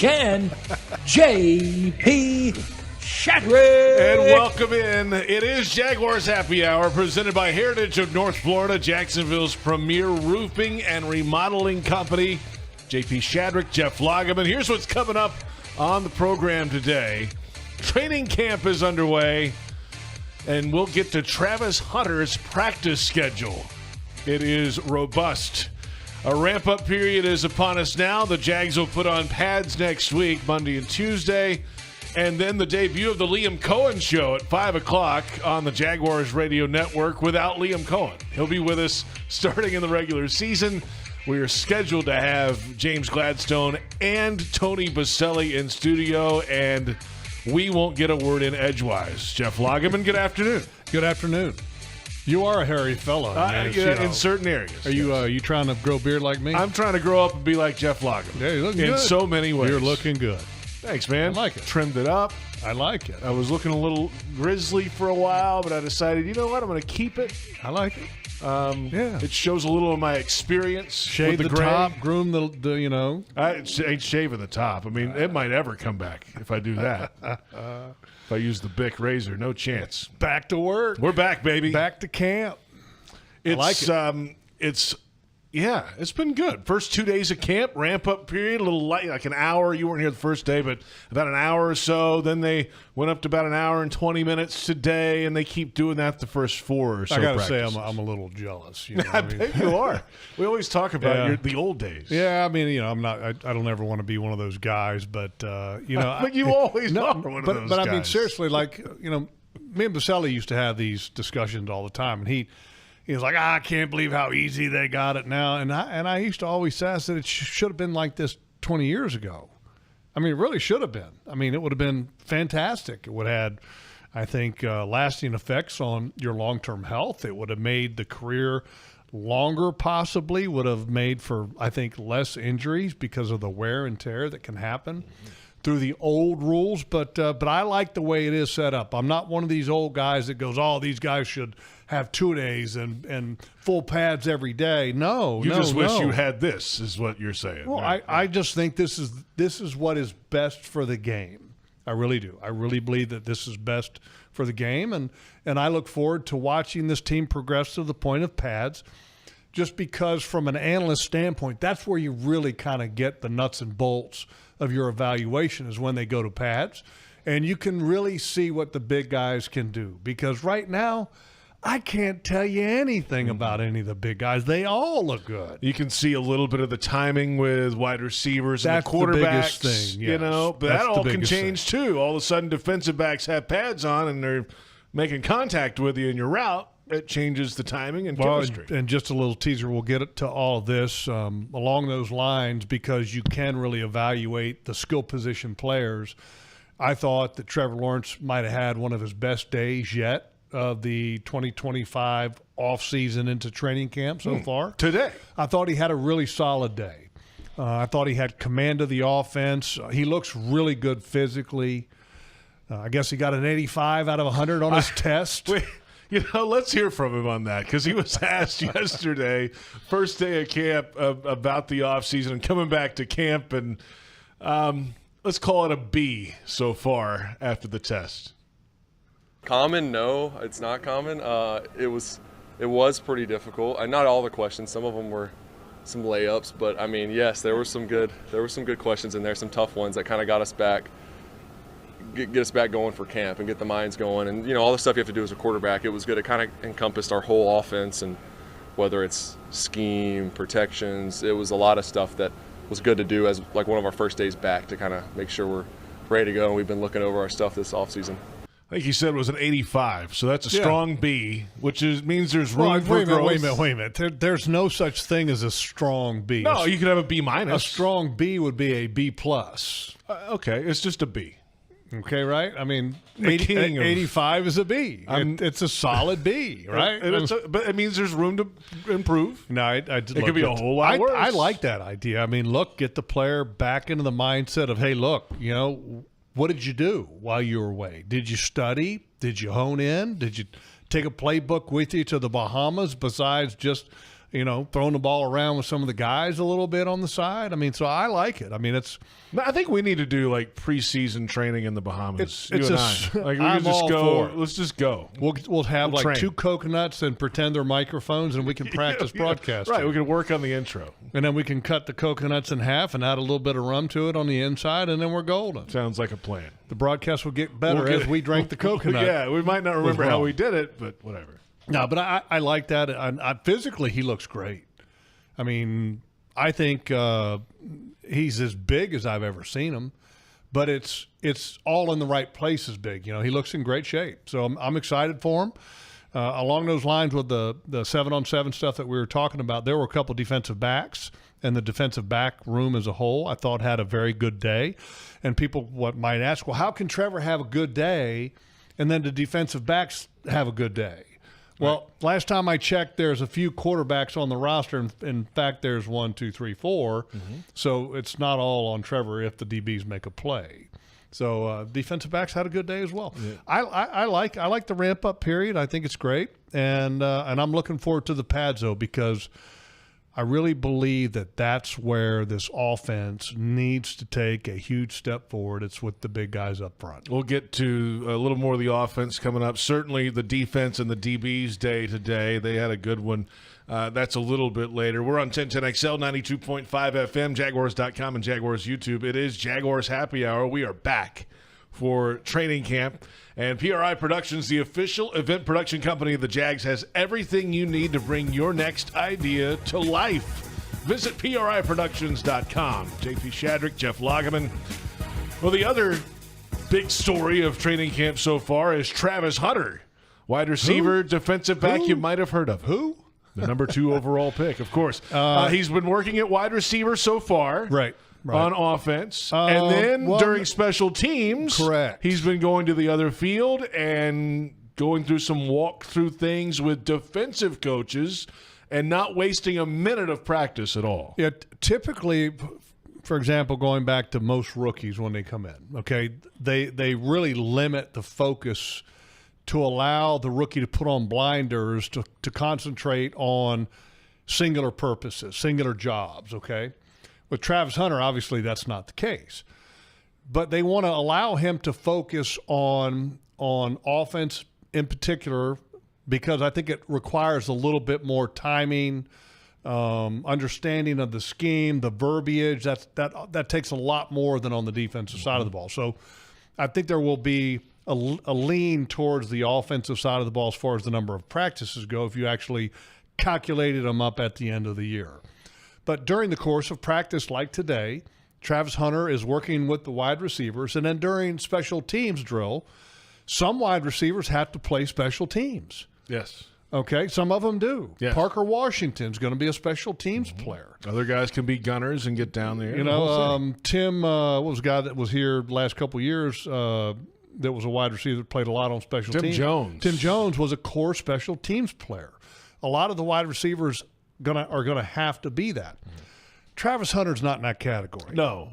can, J.P. Shadrick. And welcome in. It is Jaguars Happy Hour, presented by Heritage of North Florida, Jacksonville's premier roofing and remodeling company. J.P. Shadrick, Jeff Lageman. Here's what's coming up on the program today. Training camp is underway, and we'll get to Travis Hunter's practice schedule. It is robust. A ramp-up period is upon us now. The Jags will put on pads next week, Monday and Tuesday. And then the debut of the Liam Coen Show at 5 o'clock on the Jaguars Radio Network without Liam Coen. He'll be with us starting in the regular season. We are scheduled to have James Gladstone and Tony Boselli in studio, and we won't get a word in edgewise. Jeff Lageman, good afternoon. Good afternoon. You are a hairy fellow. In certain areas. Are you trying to grow beard like me? I'm trying to grow up and be like Jeff Lageman. Yeah, you're looking in good. So many ways. You're looking good. Thanks, man. I like it. Trimmed it up. I like it. I was looking a little grizzly for a while, but I decided, you know what? I'm going to keep it. I like it. It shows a little of my experience. Shave with the gray. top, groom the. I ain't shaving the top. I mean, it might ever come back if I do that. If I use the Bic razor, no chance. Back to work. We're back, baby. Back to camp. It's, I like it. It's been good. First 2 days of camp, ramp-up period, a little light, like an hour. You weren't here the first day, but about an hour or so. Then they went up to about an hour and 20 minutes today, and they keep doing that the first 4 or so I got to practices. say, I'm a little jealous. You know I bet you are. We always talk about the old days. Yeah, I mean, I'm not. I don't ever want to be one of those guys, but but you always are one of those guys. But I mean, seriously, like me and Boselli used to have these discussions all the time, and he was like, I can't believe how easy they got it now. And I used to always say, I said, it should have been like this 20 years ago. I mean, it really should have been. I mean, it would have been fantastic. It would have had, I think, lasting effects on your long-term health. It would have made the career longer, possibly, would have made for, I think, less injuries because of the wear and tear that can happen through the old rules. But I like the way it is set up. I'm not one of these old guys that goes, these guys should have 2 days and full pads every day. No, you just wish you had this, is what you're saying. Well, right? I just think this is what is best for the game. I really do. I really believe that this is best for the game, and I look forward to watching this team progress to the point of pads, just because from an analyst standpoint, that's where you really kind of get the nuts and bolts of your evaluation, is when they go to pads, and you can really see what the big guys can do. Because right now, I can't tell you anything about any of the big guys. They all look good. You can see a little bit of the timing with wide receivers and That's the quarterbacks. the biggest thing, yes. But That's that all the can biggest change too. All of a sudden, defensive backs have pads on and they're making contact with you in your route. It changes the timing and chemistry. And just a little teaser, we'll get to all of this along those lines, because you can really evaluate the skill position players. I thought that Trevor Lawrence might have had one of his best days yet of the 2025 offseason into training camp so far. Today. I thought he had a really solid day. I thought he had command of the offense. He looks really good physically. I guess he got an 85 out of 100 on his test. Let's hear from him on that, because he was asked yesterday, first day of camp, about the offseason and coming back to camp, and let's call it a B so far after the test. Common? No, it's not common. It was pretty difficult. Not all the questions. Some of them were some layups, but I mean, yes, there were some good questions in there, some tough ones that kind of got us back, get us back going for camp and get the minds going. And all the stuff you have to do as a quarterback, it was good. It kind of encompassed our whole offense, and whether it's scheme, protections, it was a lot of stuff that was good to do as like one of our first days back, to kind of make sure we're ready to go. And we've been looking over our stuff this offseason. I think he said it was an 85, so that's a strong B, which means there's room for growth. Wait a minute. There's no such thing as a strong B. No, you could have a B minus. A strong B would be a B plus. Okay, it's just a B. Okay, right? I mean, 85 is a B. It's a solid B, right? But it means there's room to improve. No, it could be a whole lot worse. I like that idea. I mean, get the player back into the mindset of, hey, look, what did you do while you were away? Did you study? Did you hone in? Did you take a playbook with you to the Bahamas besides just throwing the ball around with some of the guys a little bit on the side. I mean, so I like it. I mean, I think we need to do like preseason training in the Bahamas. It's you and I. Like we I'm can just all go. for it. Let's just go. We'll have like train. 2 coconuts and pretend they're microphones, and we can practice broadcasting. Right, we can work on the intro. And then we can cut the coconuts in half and add a little bit of rum to it on the inside, and then we're golden. Sounds like a plan. The broadcast will get better as we drank the coconut. Yeah, we might not remember how we did it, but whatever. No, but I like that. Physically, he looks great. I mean, I think he's as big as I've ever seen him, but it's all in the right places big. He looks in great shape. So I'm excited for him. Along those lines with the 7-on-7 stuff that we were talking about, there were a couple defensive backs, and the defensive back room as a whole I thought had a very good day. And people might ask, well, how can Trevor have a good day and then the defensive backs have a good day? Well, last time I checked, there's a few quarterbacks on the roster. In fact, there's 1, 2, 3, 4. So it's not all on Trevor if the DBs make a play. So defensive backs had a good day as well. Yeah. I like the ramp up period. I think it's great, and I'm looking forward to the pads though, because I really believe that that's where this offense needs to take a huge step forward. It's with the big guys up front. We'll get to a little more of the offense coming up. Certainly the defense and the DBs day today. They had a good one. That's a little bit later. We're on 1010XL, 92.5 FM, Jaguars.com, and Jaguars YouTube. It is Jaguars Happy Hour. We are back for training camp. And PRI Productions, the official event production company of the Jags, has everything you need to bring your next idea to life. Visit PRIProductions.com. JP Shadrick, Jeff Lageman. Well, the other big story of training camp so far is Travis Hunter, wide receiver, defensive back you might have heard of. Who? The number 2 overall pick, of course. He's been working at wide receiver so far. Right. On offense. And then during special teams, correct, he's been going to the other field and going through some walk-through things with defensive coaches and not wasting a minute of practice at all. Yeah, typically, for example, going back to most rookies when they come in, okay, they really limit the focus to allow the rookie to put on blinders to concentrate on singular purposes, singular jobs, okay? With Travis Hunter, obviously that's not the case. But they want to allow him to focus on offense in particular, because I think it requires a little bit more timing, understanding of the scheme, the verbiage. That takes a lot more than on the defensive side of the ball. So I think there will be a lean towards the offensive side of the ball as far as the number of practices go if you actually calculated them up at the end of the year. But during the course of practice like today, Travis Hunter is working with the wide receivers. And then during special teams drill, some wide receivers have to play special teams. Yes. Okay, some of them do. Yes. Parker Washington's going to be a special teams player. Other guys can be gunners and get down there. Tim, what was a guy that was here the last couple of years that was a wide receiver that played a lot on special teams? Tim Jones was a core special teams player. A lot of the wide receivers are gonna have to be that. Travis Hunter's not in that category. No.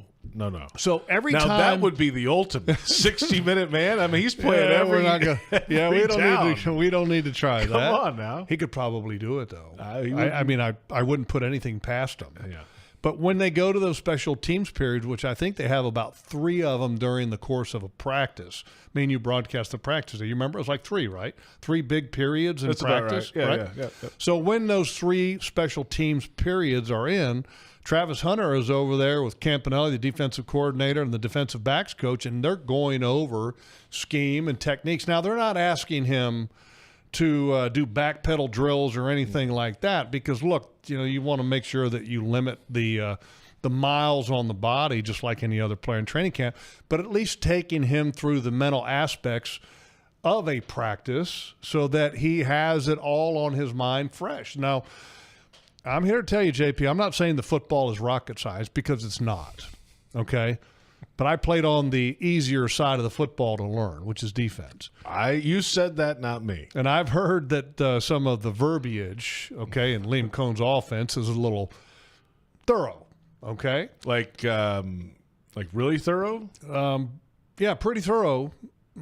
So every now time that would be the ultimate 60-minute man. I mean, he's playing every. We don't need to try that. Come on now. He could probably do it though. I wouldn't put anything past him. Yeah. But when they go to those special teams periods, which I think they have about 3 of them during the course of a practice. I mean, you broadcast the practice. You remember it was like 3, right? 3 big periods in practice. About right. Right? Yeah. So when those 3 special teams periods are in, Travis Hunter is over there with Campanelli, the defensive coordinator, and the defensive backs coach, and they're going over scheme and techniques. Now, they're not asking him to do back pedal drills or anything like that, because look, you want to make sure that you limit the miles on the body, just like any other player in training camp, but at least taking him through the mental aspects of a practice so that he has it all on his mind fresh. Now, I'm here to tell you, JP, I'm not saying the football is rocket science, because it's not, okay? But I played on the easier side of the football to learn, which is defense. You said that, not me. And I've heard that some of the verbiage, okay, in Liam Coen's offense is a little thorough, okay? Like really thorough? Yeah, pretty thorough.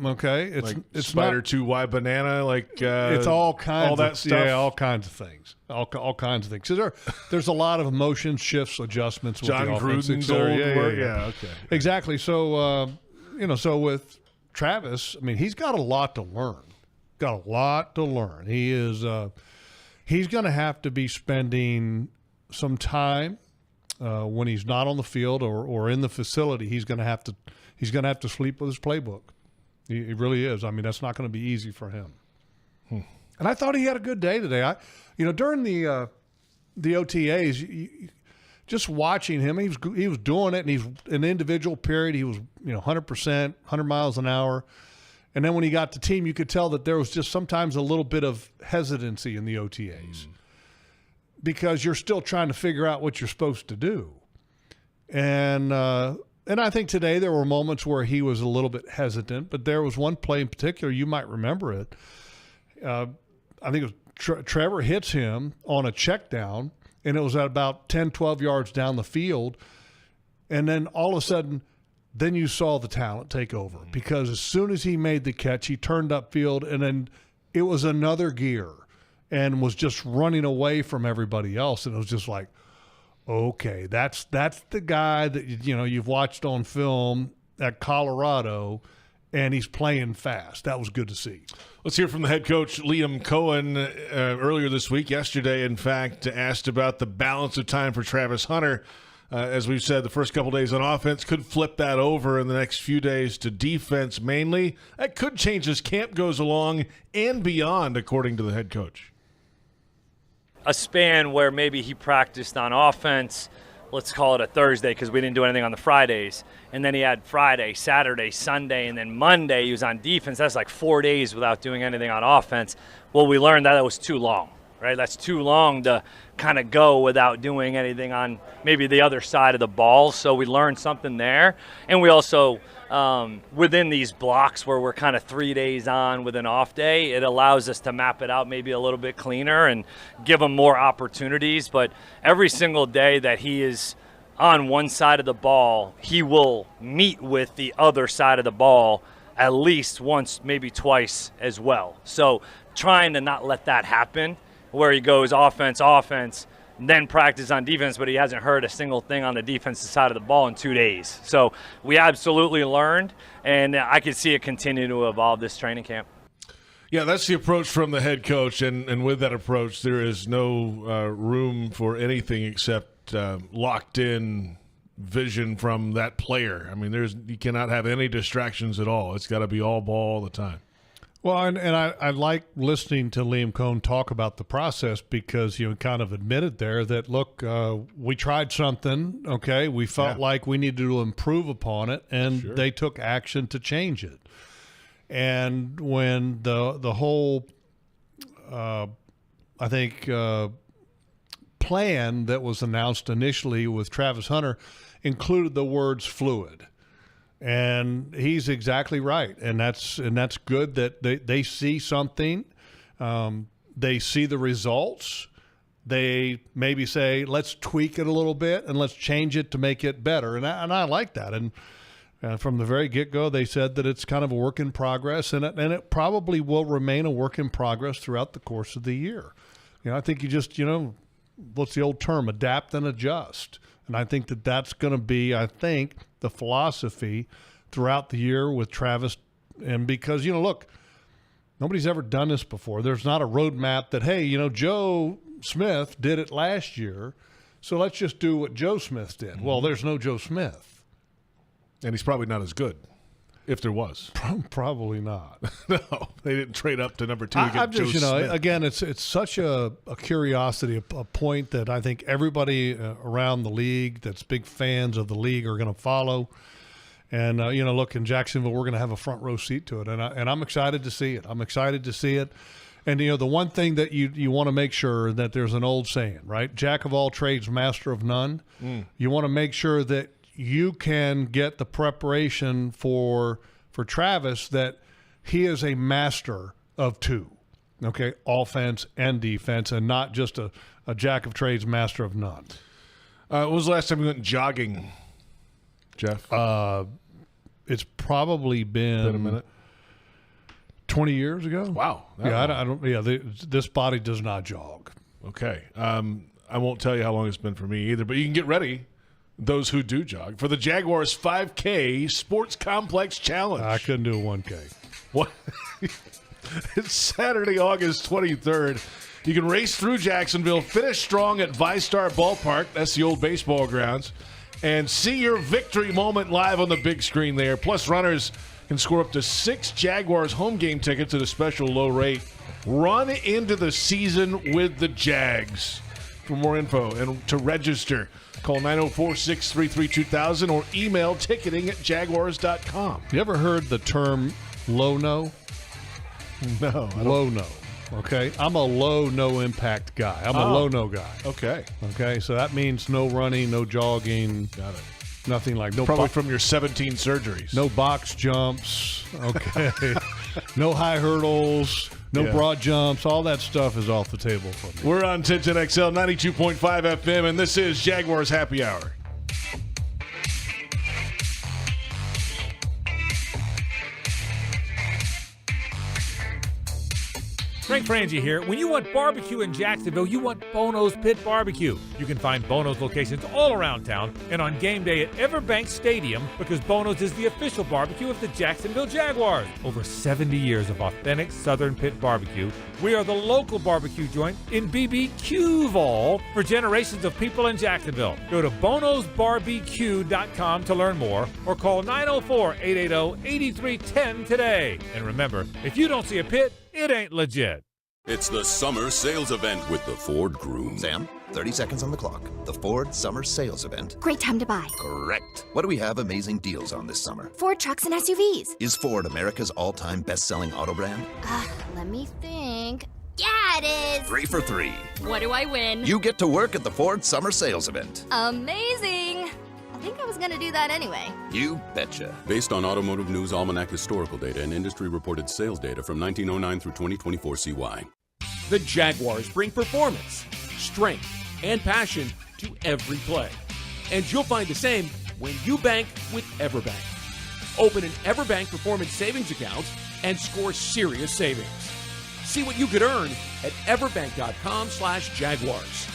Okay, it's Spider not, 2Y banana, it's all kinds all that of stuff. Yeah, all kinds of things. All kinds of things. So there's a lot of motion shifts, adjustments. With John the offense, Gruden's etc. old work. Yeah, okay. Exactly. So so with Travis, I mean, he's got a lot to learn. He is. He's going to have to be spending some time when he's not on the field or in the facility. He's going to have to sleep with his playbook. He really is. I mean, that's not going to be easy for him. And I thought he had a good day today. During the OTAs, just watching him, he was doing it, and he's in the individual period. He was 100%, 100 miles an hour. And then when he got to team, you could tell that there was just sometimes a little bit of hesitancy in the OTAs because you're still trying to figure out what you're supposed to do. And I think today there were moments where he was a little bit hesitant, but there was one play in particular, you might remember it. I think it was Trevor hits him on a check down, and it was at about 10, 12 yards down the field. And then all of a sudden, then you saw the talent take over because as soon as he made the catch, he turned upfield, and then it was another gear and was just running away from everybody else. And it was just like, okay, that's the guy that you've watched on film at Colorado, and he's playing fast. That was good to see. Let's hear from the head coach, Liam Coen, earlier this week, yesterday, in fact, asked about the balance of time for Travis Hunter. As we've said, the first couple days on offense could flip that over in the next few days to defense mainly. That could change as camp goes along and beyond, according to the head coach. A span where maybe he practiced on offense, let's call it a Thursday because we didn't do anything on the Fridays, and then he had Friday, Saturday, Sunday, and then Monday he was on defense. That's like 4 days without doing anything on offense. Well, we learned that was too long, right? That's too long to kind of go without doing anything on maybe the other side of the ball. So we learned something there, and we also within these blocks where we're kind of 3 days on with an off day, it allows us to map it out maybe a little bit cleaner and give him more opportunities. But every single day that he is on one side of the ball, he will meet with the other side of the ball at least once, maybe twice as well. So trying to not let that happen where he goes offense, then practice on defense, but he hasn't heard a single thing on the defensive side of the ball in 2 days. So we absolutely learned, and I could see it continue to evolve this training camp. Yeah, that's the approach from the head coach, and with that approach, there is no room for anything except locked-in vision from that player. I mean, you cannot have any distractions at all. It's got to be all ball all the time. Well, and I like listening to Liam Coen talk about the process because kind of admitted there that, look, we tried something, okay? We felt like we needed to improve upon it, and they took action to change it. And when the whole, I think, plan that was announced initially with Travis Hunter included the words fluid. And he's exactly right, and that's good that they see something, they see the results, they maybe say let's tweak it a little bit and let's change it to make it better, and I like that. And from the very get-go, they said that it's kind of a work in progress, and it probably will remain a work in progress throughout the course of the year. I think you just what's the old term, adapt and adjust. And I think that's going to be, the philosophy throughout the year with Travis. And because, look, nobody's ever done this before. There's not a roadmap that, hey, Joe Smith did it last year, so let's just do what Joe Smith did. Well, there's no Joe Smith. And he's probably not as good, if there was. Probably not. No, they didn't trade up to number 2 to get Joe Smith. Again, it's such a curiosity, a point that I think everybody around the league that's big fans of the league are going to follow. And, look, in Jacksonville, we're going to have a front row seat to it. And I'm excited to see it. And, the one thing that you want to make sure that there's an old saying, right? Jack of all trades, master of none. You want to make sure that you can get the preparation for Travis that he is a master of two, okay, offense and defense, and not just a jack of trades, master of none. When was the last time you went jogging, Jeff? It's probably been a minute. 20 years ago. Wow. Yeah, I don't. Yeah, this body does not jog. Okay. I won't tell you how long it's been for me either, but you can get ready, those who do jog, for the Jaguars 5K Sports Complex Challenge. I couldn't do a 1K. What? It's Saturday, August 23rd. You can race through Jacksonville, finish strong at ViStar Ballpark. That's the old baseball grounds. And see your victory moment live on the big screen there. Plus, runners can score up to 6 Jaguars home game tickets at a special low rate. Run into the season with the Jags. For more info and to register, call 904-633-2000 or email ticketing@jaguars.com. You ever heard the term low-no? No. Low-no. Okay. I'm a low, no impact guy. I'm a low-no guy. Okay. Okay. So that means no running, no jogging. Got it. Nothing like no. Probably from your 17 surgeries. No box jumps. Okay. No high hurdles. No broad jumps. All that stuff is off the table for me. We're on 1010XL 92.5 FM, and this is Jaguars Happy Hour. Frank Frangie here. When you want barbecue in Jacksonville, you want Bono's Pit Barbecue. You can find Bono's locations all around town and on game day at Everbank Stadium because Bono's is the official barbecue of the Jacksonville Jaguars. Over 70 years of authentic Southern Pit Barbecue. We are the local barbecue joint in BBQval for generations of people in Jacksonville. Go to bonosbarbecue.com to learn more or call 904-880-8310 today. And remember, if you don't see a pit, it ain't legit. It's the summer sales event with the Ford Groom. Sam, 30 seconds on the clock. The Ford Summer Sales Event. Great time to buy. Correct. What do we have amazing deals on this summer? Ford trucks and SUVs. Is Ford America's all-time best-selling auto brand? Let me think. Yeah, it is. 3 for 3. What do I win? You get to work at the Ford Summer Sales Event. Amazing. I think I was going to do that anyway. You betcha. Based on Automotive News Almanac historical data and industry-reported sales data from 1909 through 2024 CY. The Jaguars bring performance, strength, and passion to every play. And you'll find the same when you bank with Everbank. Open an Everbank Performance Savings account and score serious savings. See what you could earn at everbank.com/Jaguars.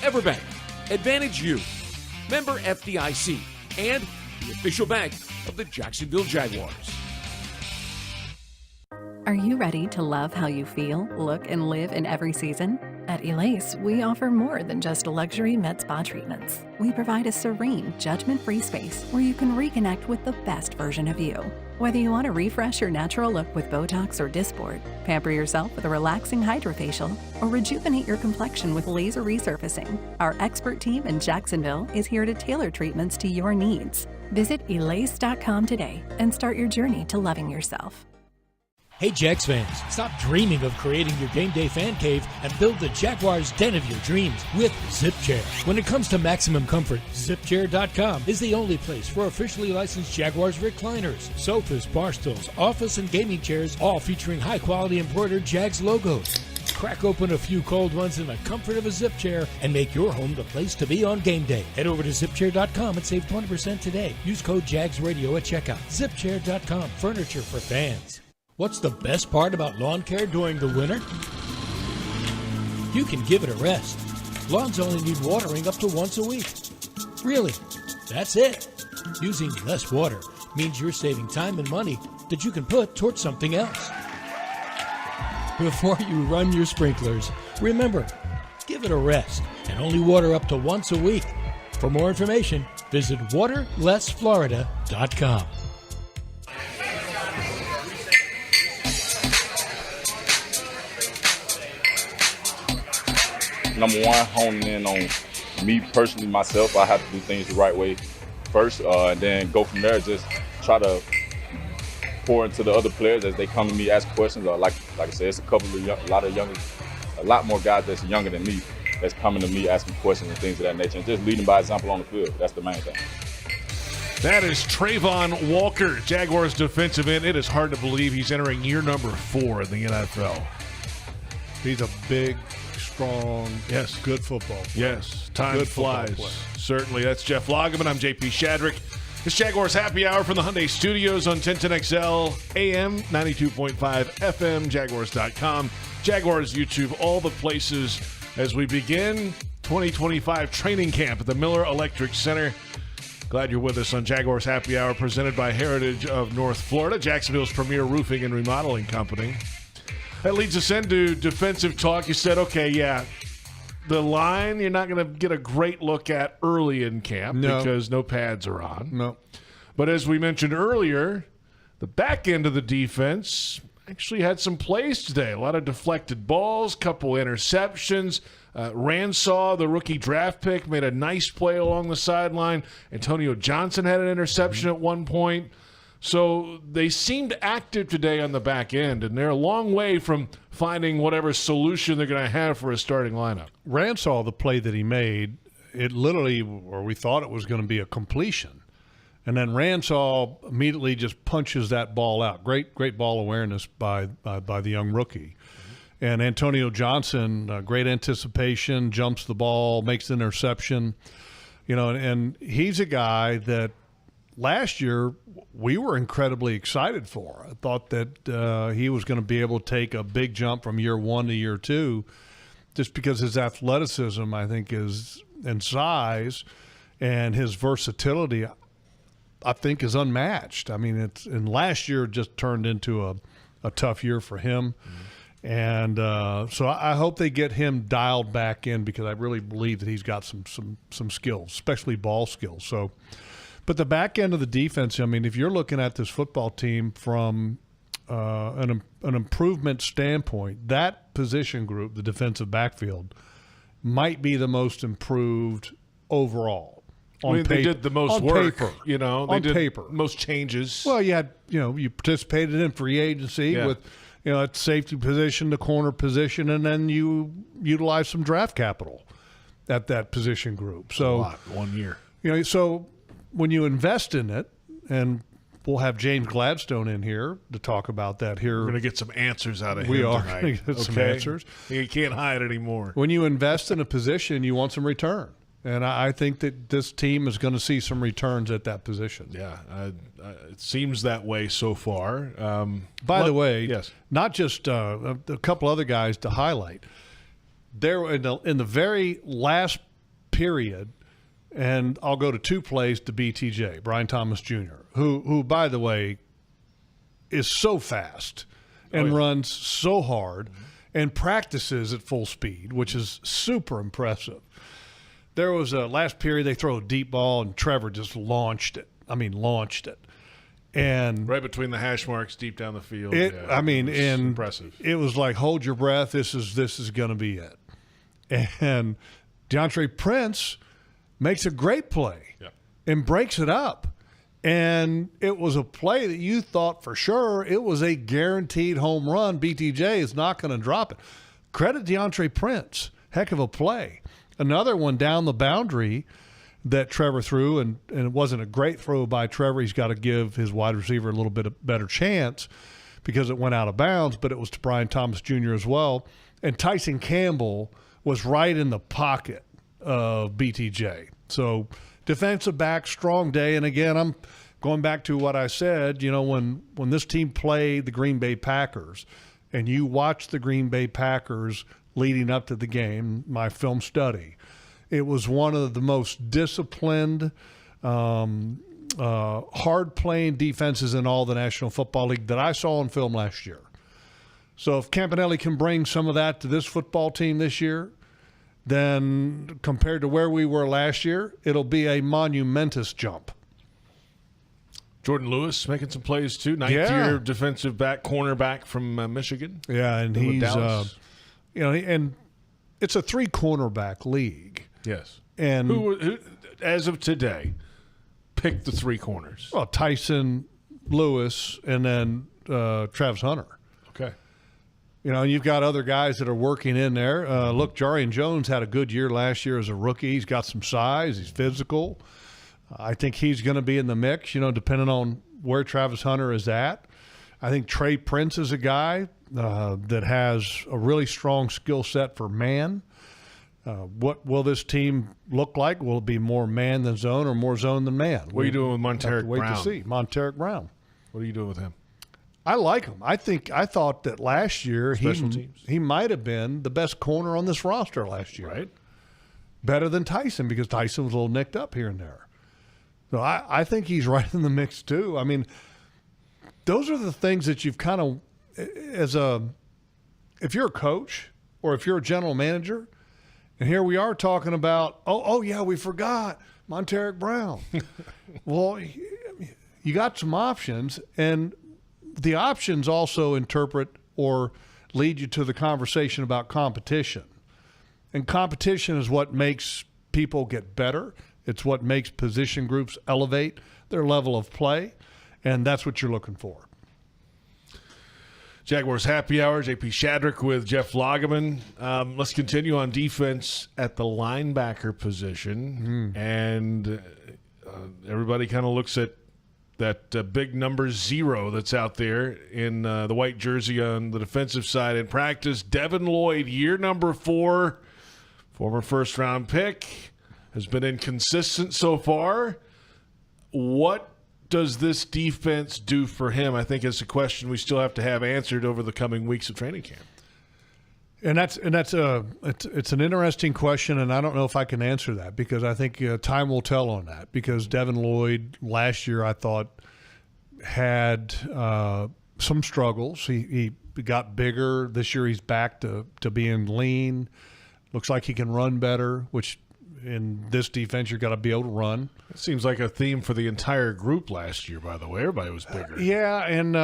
Everbank, advantage you. Member FDIC and the official bank of the Jacksonville Jaguars. Are you ready to love how you feel, look, and live in every season? At Elace, we offer more than just luxury med spa treatments. We provide a serene, judgment-free space where you can reconnect with the best version of you. Whether you want to refresh your natural look with Botox or Dysport, pamper yourself with a relaxing hydrofacial, or rejuvenate your complexion with laser resurfacing, our expert team in Jacksonville is here to tailor treatments to your needs. Visit Elace.com today and start your journey to loving yourself. Hey, Jags fans, stop dreaming of creating your game day fan cave and build the Jaguars den of your dreams with ZipChair. When it comes to maximum comfort, ZipChair.com is the only place for officially licensed Jaguars recliners, sofas, bar stools, office and gaming chairs, all featuring high-quality embroidered Jags logos. Crack open a few cold ones in the comfort of a ZipChair and make your home the place to be on game day. Head over to ZipChair.com and save 20% today. Use code JagsRadio at checkout. ZipChair.com, furniture for fans. What's the best part about lawn care during the winter? You can give it a rest. Lawns only need watering up to once a week. Really, that's it. Using less water means you're saving time and money that you can put towards something else. Before you run your sprinklers, remember, give it a rest and only water up to once a week. For more information, visit waterlessflorida.com. Number one, honing in on me personally, myself. I have to do things the right way first, and then go from there. Just try to pour into the other players as they come to me, ask questions. Like I said, it's a lot more guys that's younger than me that's coming to me asking questions and things of that nature, and just leading by example on the field. That's the main thing. That is Trayvon Walker, Jaguars defensive end. It is hard to believe he's entering year number 4 in the NFL. He's a big, strong, good football player. Yes, time flies. Certainly. That's Jeff Lageman. I'm JP Shadrick. It's Jaguars Happy Hour from the Hyundai Studios on 1010XL, AM 92.5, FM, Jaguars.com, Jaguars YouTube, all the places as we begin 2025 training camp at the Miller Electric Center. Glad you're with us on Jaguars Happy Hour, presented by Heritage of North Florida, Jacksonville's premier roofing and remodeling company. That leads us into defensive talk. You said, okay, yeah, the line you're not going to get a great look at early in camp because no pads are on. No. But as we mentioned earlier, the back end of the defense actually had some plays today. A lot of deflected balls, couple interceptions. Ransaw, the rookie draft pick, made a nice play along the sideline. Antonio Johnson had an interception at one point. So they seemed active today on the back end, and they're a long way from finding whatever solution they're going to have for a starting lineup. Ransaw, the play that he made, it literally, or we thought it was going to be a completion. And then Ransaw immediately just punches that ball out. Great ball awareness by the young rookie. And Antonio Johnson, great anticipation, jumps the ball, makes the interception. You know, and he's a guy that last year we were incredibly excited for. I thought that he was going to be able to take a big jump from year one to year two just because his athleticism, I think, is and size and his versatility, I think, is unmatched. I mean, and last year just turned into a tough year for him. And so I hope they get him dialed back in because I really believe that he's got some skills, especially ball skills. So, but the back end of the defense, I mean, if you're looking at this football team from an improvement standpoint, that position group, the defensive backfield, might be the most improved overall. They did the most work, paper. You know. They did paper. Most changes. Well, you participated in free agency with, at safety position, the corner position, and then you utilize some draft capital at that position group. So a lot, 1 year. So when you invest in it, and we'll have James Gladstone in here to talk about that here. We're going to get some answers out of him We are tonight. going to get some answers. He can't hide anymore. When you invest in a position, you want some return. And I think that this team is going to see some returns at that position. Yeah, it seems that way so far. By the way, yes, not just a couple other guys to highlight. There in the very last period, and I'll go to two plays to BTJ, Brian Thomas Jr., who by the way, is so fast and runs so hard and practices at full speed, which is super impressive. There was a last period they throw a deep ball and Trevor just launched it. And right between the hash marks, deep down the field. Impressive. It was like, hold your breath. This is going to be it. And DeAndre Prince makes a great play and breaks it up. And it was a play that you thought for sure it was a guaranteed home run. BTJ is not going to drop it. Credit DeAndre Prince. Heck of a play. Another one down the boundary that Trevor threw, and it wasn't a great throw by Trevor. He's got to give his wide receiver a little bit better chance because it went out of bounds, but it was to Brian Thomas Jr. as well. And Tyson Campbell was right in the pocket of BTJ. So defensive back, strong day. And again, I'm going back to what I said, when this team played the Green Bay Packers and you watch the Green Bay Packers leading up to the game, my film study, it was one of the most disciplined, hard-playing defenses in all the National Football League that I saw on film last year. So if Campanelli can bring some of that to this football team this year, then compared to where we were last year, it'll be a monumentous jump. Jordan Lewis making some plays too. Ninth-year defensive back, cornerback from Michigan. Yeah, and he's and it's a 3-cornerback league. Yes. And who, as of today, picked the 3 corners? Well, Tyson, Lewis, and then Travis Hunter. Okay. You've got other guys that are working in there. Look, Jarian Jones had a good year last year as a rookie. He's got some size. He's physical. I think he's going to be in the mix, depending on where Travis Hunter is at. I think Trey Prince is a guy that has a really strong skill set for man. What will this team look like? Will it be more man than zone or more zone than man? What are you doing with Monteric Brown? Brown? Wait to see. Monteric Brown. What are you doing with him? I like him. I thought that last year teams. he might have been the best corner on this roster last year. Right. Better than Tyson, because Tyson was a little nicked up here and there. So I think he's right in the mix too. I mean, those are the things that you've kind of, if you're a coach or if you're a general manager, and here we are talking about, oh yeah, we forgot Monteric Brown. Well, you got some options, and the options also interpret or lead you to the conversation about competition. And competition is what makes people get better. It's what makes position groups elevate their level of play, and that's what you're looking for. Jaguars Happy Hour, JP Shadrick with Jeff Lageman. Let's continue on defense at the linebacker position. And everybody kind of looks at that big number 0 that's out there in the white jersey on the defensive side in practice. Devin Lloyd, year number 4, former first-round pick, has been inconsistent so far. What does this defense do for him? I think it's a question we still have to have answered over the coming weeks of training camp. And it's an interesting question, and I don't know if I can answer that, because I think time will tell on that. Because Devin Lloyd last year, I thought, had some struggles. He got bigger. This year he's back to being lean. Looks like he can run better, which in this defense you've got to be able to run. It seems like a theme for the entire group last year, by the way. Everybody was bigger. Yeah, and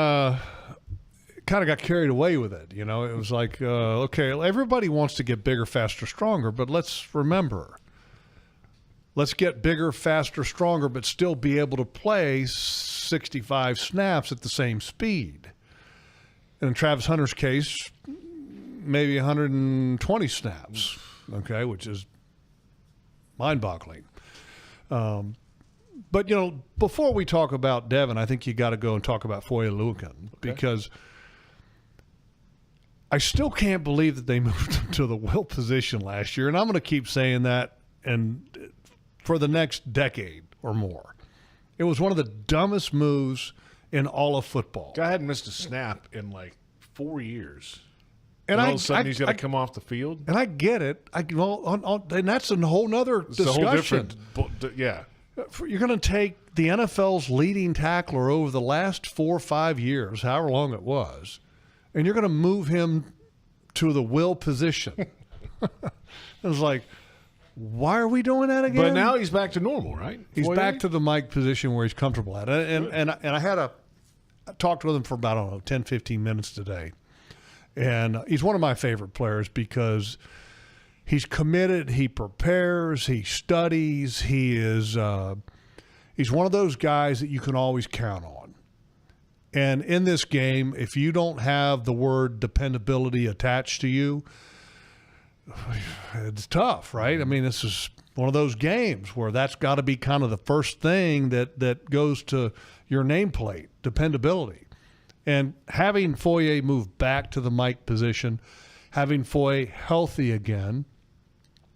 kind of got carried away with it. You know, it was like, okay, everybody wants to get bigger, faster, stronger, but let's remember, let's get bigger, faster, stronger, but still be able to play 65 snaps at the same speed. And in Travis Hunter's case, maybe 120 snaps, okay, which is mind-boggling. But, you know, before we talk about Devin, I think you got to go and talk about Foye Oluokun, because I still can't believe that they moved him to the will position last year, and I'm going to keep saying that and for the next decade or more. It was one of the dumbest moves in all of football. Guy hadn't missed a snap in like 4 years. And all of a sudden he's got to come off the field. And I get it. And that's a whole other discussion. A whole different, yeah. You're going to take the NFL's leading tackler over the last 4 or 5 years, however long it was, and you're going to move him to the will position. It was like, why are we doing that again? But now he's back to normal, right? He's back to the Mike position where he's comfortable at. And I talked with him for about, I don't know, 10, 15 minutes today. And he's one of my favorite players because he's committed, he prepares, he studies, he's one of those guys that you can always count on. And in this game, if you don't have the word dependability attached to you, it's tough, right? I mean, this is one of those games where that's got to be kind of the first thing that goes to your nameplate, dependability. And having Foye move back to the Mike position, having Foye healthy again,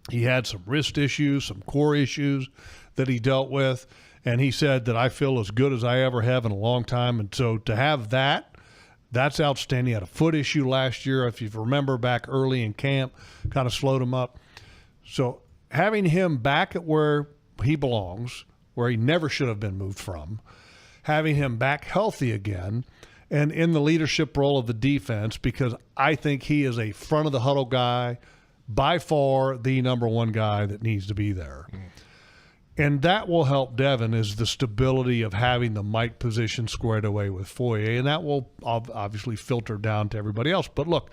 he had some wrist issues, some core issues that he dealt with, and he said that I feel as good as I ever have in a long time. And so to have that, that's outstanding. He had a foot issue last year, if you remember back early in camp, kind of slowed him up. So having him back at where he belongs, where he never should have been moved from, having him back healthy again, and in the leadership role of the defense, because I think he is a front-of-the-huddle guy, by far the number one guy that needs to be there. And that will help Devin, is the stability of having the Mike position squared away with Foye, and that will obviously filter down to everybody else. But look,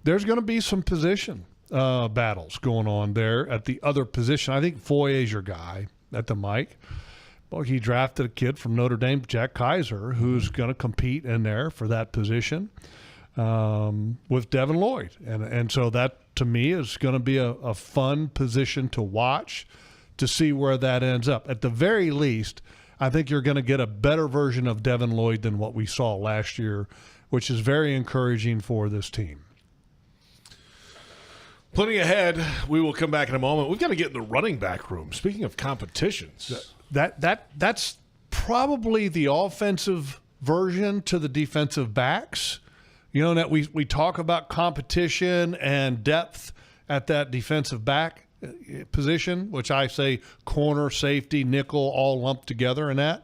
there's going to be some position battles going on there at the other position. I think Foye is your guy at the Mike. Well, he drafted a kid from Notre Dame, Jack Kaiser, who's going to compete in there for that position with Devin Lloyd. And so that, to me, is going to be a fun position to watch, to see where that ends up. At the very least, I think you're going to get a better version of Devin Lloyd than what we saw last year, which is very encouraging for this team. Plenty ahead. We will come back in a moment. We've got to get in the running back room. Speaking of competitions. That's probably the offensive version to the defensive backs. You know, that we talk about competition and depth at that defensive back position, which I say corner, safety, nickel, all lumped together in that.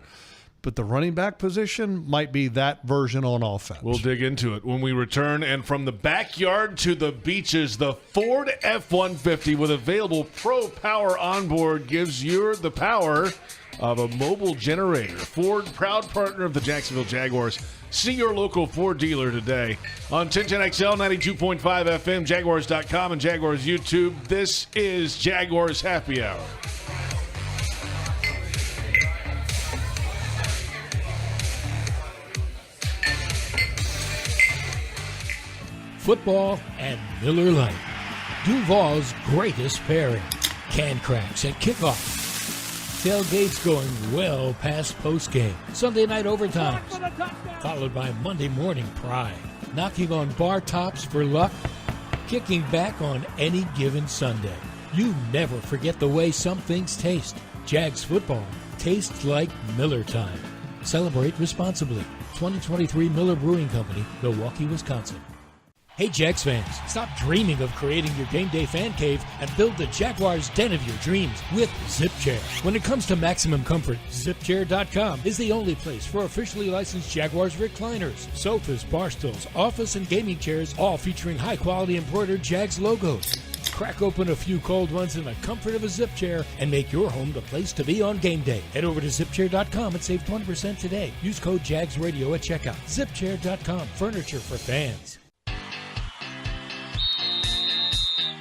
But the running back position might be that version on offense. We'll dig into it when we return. And from the backyard to the beaches, the Ford F-150 with available Pro Power onboard gives you the power of a mobile generator. Ford, proud partner of the Jacksonville Jaguars. See your local Ford dealer today on 1010XL, 92.5 FM, Jaguars.com, and Jaguars YouTube. This is Jaguars Happy Hour. Football and Miller Lite. Duval's greatest pairing. Can cracks at kickoff. Tailgates going well past postgame. Sunday night overtimes. Followed by Monday morning pride. Knocking on bar tops for luck. Kicking back on any given Sunday. You never forget the way some things taste. Jags football tastes like Miller time. Celebrate responsibly. 2023 Miller Brewing Company, Milwaukee, Wisconsin. Hey, Jags fans, stop dreaming of creating your game day fan cave and build the Jaguars den of your dreams with ZipChair. When it comes to maximum comfort, ZipChair.com is the only place for officially licensed Jaguars recliners, sofas, bar stools, office and gaming chairs, all featuring high-quality embroidered Jags logos. Crack open a few cold ones in the comfort of a ZipChair and make your home the place to be on game day. Head over to ZipChair.com and save 20% today. Use code JagsRadio at checkout. ZipChair.com, furniture for fans.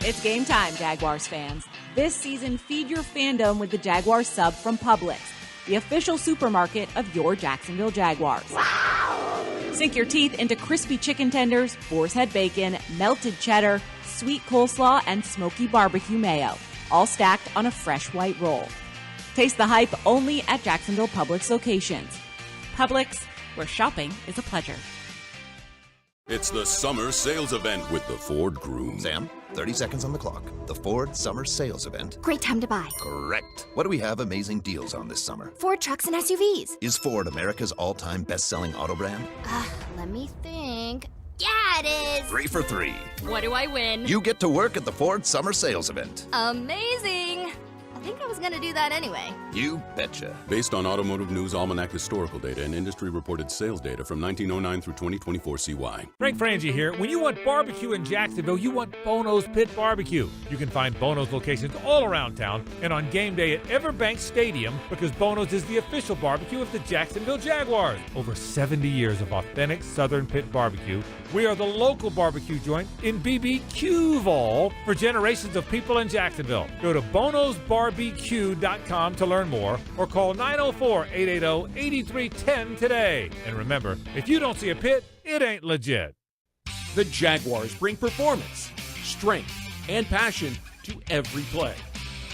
It's game time, Jaguars fans. This season, feed your fandom with the Jaguars sub from Publix, the official supermarket of your Jacksonville Jaguars. Wow! Sink your teeth into crispy chicken tenders, boar's head bacon, melted cheddar, sweet coleslaw, and smoky barbecue mayo, all stacked on a fresh white roll. Taste the hype only at Jacksonville Publix locations. Publix, where shopping is a pleasure. It's the summer sales event with the Ford Groom. Sam, 30 seconds on the clock. The Ford Summer Sales Event. Great time to buy. Correct. What do we have amazing deals on this summer? Ford trucks and SUVs. Is Ford America's all-time best-selling auto brand? Let me think. Yeah, it is. 3 for 3. What do I win? You get to work at the Ford Summer Sales Event. Amazing. I think I was going to do that anyway. You betcha. Based on Automotive News Almanac historical data and industry-reported sales data from 1909 through 2024 CY. Frank Frangie here. When you want barbecue in Jacksonville, you want Bono's Pit Barbecue. You can find Bono's locations all around town and on game day at Everbank Stadium because Bono's is the official barbecue of the Jacksonville Jaguars. Over 70 years of authentic Southern Pit Barbecue. We are the local barbecue joint in BBQval for generations of people in Jacksonville. Go to bonosbarbq.com to learn more or call 904-880-8310 today. And remember, if you don't see a pit, it ain't legit. The Jaguars bring performance, strength, and passion to every play.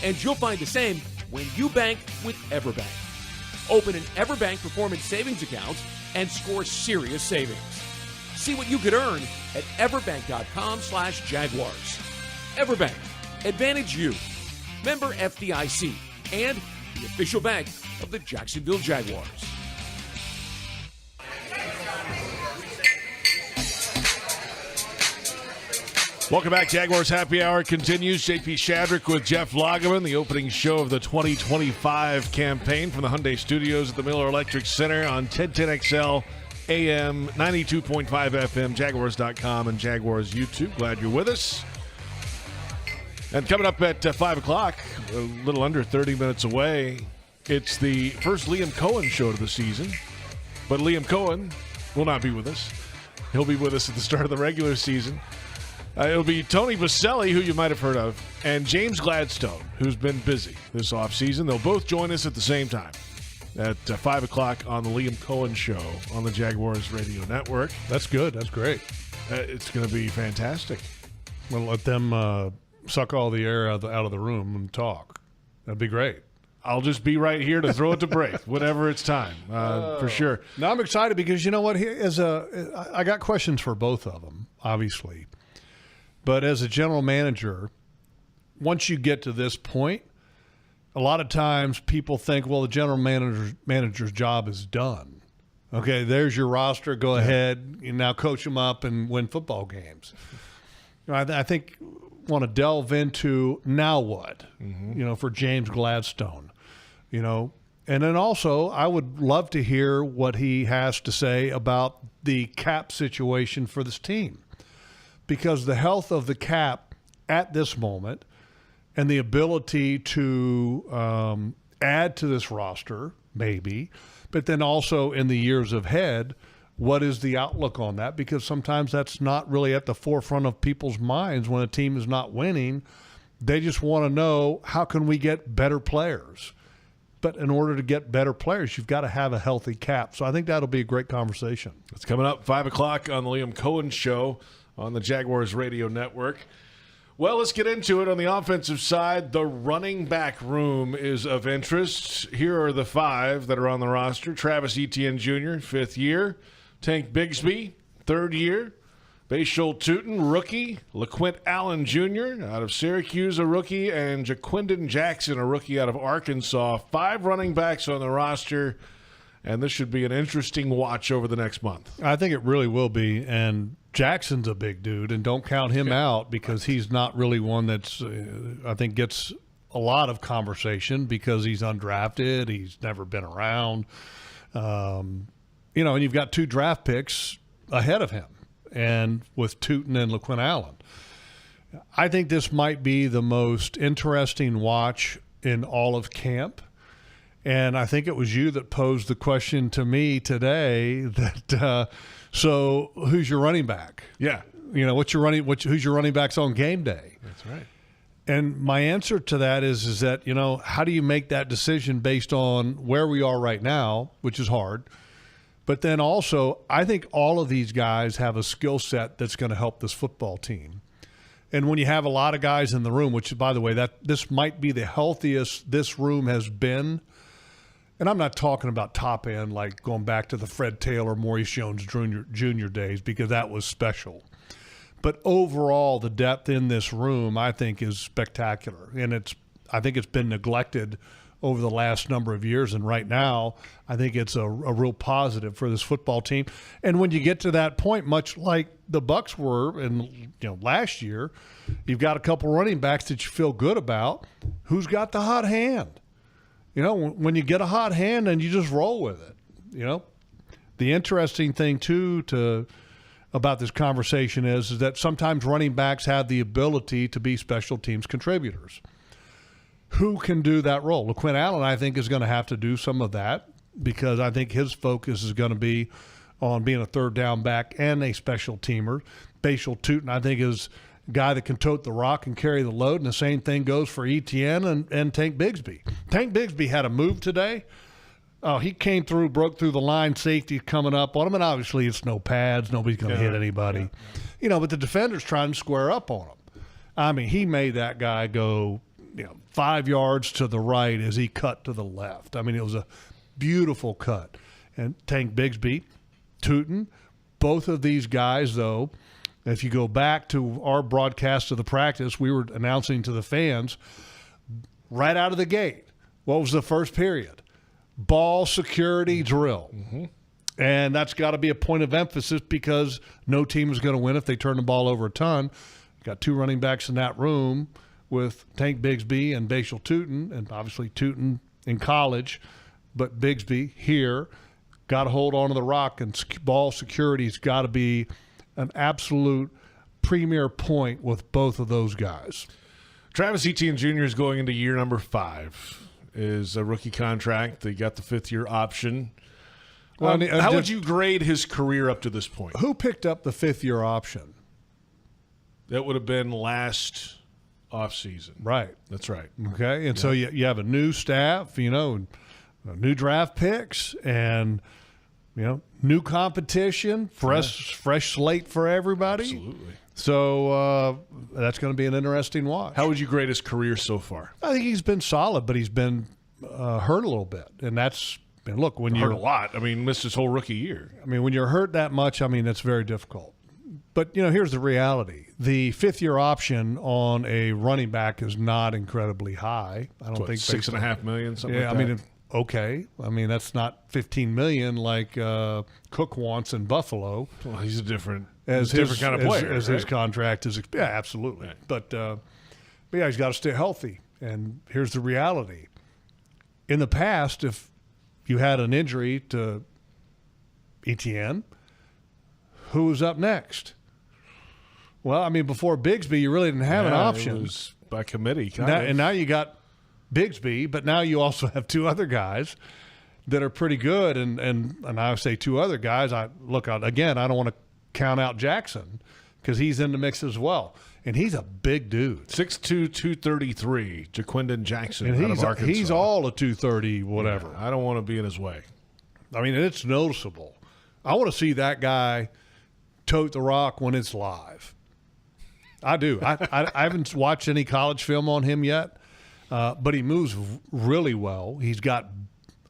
And you'll find the same when you bank with EverBank. Open an EverBank Performance Savings account and score serious savings. See what you could earn at everbank.com/Jaguars. EverBank, advantage you. Member FDIC and the official bank of the Jacksonville Jaguars. Welcome back. Jaguars Happy Hour continues. JP Shadrick with Jeff Lageman, the opening show of the 2025 campaign from the Hyundai Studios at the Miller Electric Center on 1010XL, AM 92.5 FM, Jaguars.com, and Jaguars YouTube. Glad you're with us. And coming up at 5 o'clock, a little under 30 minutes away, it's the first Liam Coen Show of the season. But Liam Coen will not be with us. He'll be with us at the start of the regular season. It'll be Tony Boselli, who you might have heard of, and James Gladstone, who's been busy this offseason. They'll both join us at the same time at 5 o'clock on the Liam Coen Show on the Jaguars Radio Network. That's good. That's great. It's going to be fantastic. We'll let them suck all the air out of the room and talk. That'd be great. I'll just be right here to throw it to break whenever it's time, for sure. Now I'm excited because you know what? I got questions for both of them, obviously. But as a general manager, once you get to this point, a lot of times people think, well, the general manager's job is done. Okay, there's your roster. Go ahead. You now coach them up and win football games. I think want to delve into now what, for James Gladstone, And then also I would love to hear what he has to say about the cap situation for this team, because the health of the cap at this moment and the ability to add to this roster, maybe, but then also in the years ahead, what is the outlook on that? Because sometimes that's not really at the forefront of people's minds when a team is not winning. They just want to know, how can we get better players? But in order to get better players, you've got to have a healthy cap. So I think that'll be a great conversation. It's coming up 5 o'clock on the Liam Coen Show on the Jaguars Radio Network. Well, let's get into it. On the offensive side, the running back room is of interest. Here are the 5 that are on the roster. Travis Etienne Jr., 5th year. Tank Bigsby, 3rd year. Bashal Tootin, rookie. LaQuint Allen Jr. out of Syracuse, a rookie. And Jaquindon Jackson, a rookie out of Arkansas. 5 running backs on the roster. And this should be an interesting watch over the next month. I think it really will be. And Jackson's a big dude, and don't count him out, because he's not really one that's, I think, gets a lot of conversation because he's undrafted. He's never been around. And you've got 2 draft picks ahead of him, and with Tootin and LaQuint Allen. I think this might be the most interesting watch in all of camp. And I think it was you that posed the question to me today that, so who's your running back? Yeah. Who's your running backs on game day? That's right. And my answer to that is that, how do you make that decision based on where we are right now, which is hard. But then also, I think all of these guys have a skill set that's going to help this football team. And when you have a lot of guys in the room, which, by the way, that this might be the healthiest this room has been. And I'm not talking about top end, like going back to the Fred Taylor, Maurice Jones Jr. days, because that was special. But overall, the depth in this room, I think, is spectacular. And I think it's been neglected over the last number of years. And right now, I think it's a real positive for this football team. And when you get to that point, much like the Bucs were last year, you've got a couple running backs that you feel good about. Who's got the hot hand? When you get a hot hand, and you just roll with it. The interesting thing, too, about this conversation is that sometimes running backs have the ability to be special teams contributors. Who can do that role? LaQuint Allen, I think, is going to have to do some of that, because I think his focus is going to be on being a third down back and a special teamer. Bashal Tootin, I think, is guy that can tote the rock and carry the load, and the same thing goes for Etienne and Tank Bigsby. Tank Bigsby had a move today. He came through, broke through the line, safety coming up on him, and obviously it's no pads, nobody's going to hit anybody. But the defender's trying to square up on him. I mean, he made that guy go 5 yards to the right as he cut to the left. I mean, it was a beautiful cut. And Tank Bigsby, Tootin, both of these guys, though, if you go back to our broadcast of the practice, we were announcing to the fans right out of the gate, what was the first period? Ball security drill. Mm-hmm. And that's got to be a point of emphasis, because no team is going to win if they turn the ball over a ton. You've got 2 running backs in that room with Tank Bigsby and Bashal Tootin, and obviously Tootin in college, but Bigsby here. Got to hold on to the rock, and ball security's got to be an absolute premier point with both of those guys. Travis Etienne Jr. is going into year number 5. Is a rookie contract. They got the 5th-year option. Well, how would you grade his career up to this point? Who picked up the 5th-year option? That would have been last offseason. Right. That's right. Okay, and so you have a new staff, new draft picks, and new competition, fresh slate for everybody. Absolutely. So that's going to be an interesting watch. How would you grade his career so far? I think he's been solid, but he's been hurt a little bit, and look, when you're hurt a lot. I mean, missed his whole rookie year. I mean, when you're hurt that much, that's very difficult. But, here's the reality. The fifth-year option on a running back is not incredibly high. I don't think $6.5 million, something like that. I mean, okay. I mean, that's not $15 million like Cook wants in Buffalo. Well, he's a different kind of player. As his contract is. Yeah, absolutely. Right. But yeah, he's got to stay healthy. And here's the reality. In the past, if you had an injury to Etienne, who was up next? Well, I mean, before Bigsby, you really didn't have an option. It was by committee, And now you got Bigsby, but now you also have two other guys that are pretty good. And I say two other guys. I don't want to count out Jackson because he's in the mix as well. And he's a big dude. 6'2", 233, Jaquindon Jackson and out of Arkansas. He's all a 230 whatever. Yeah, I don't want to be in his way. I mean, it's noticeable. I want to see that guy tote the rock when it's live. I do. I haven't watched any college film on him yet, but he moves really well. He's got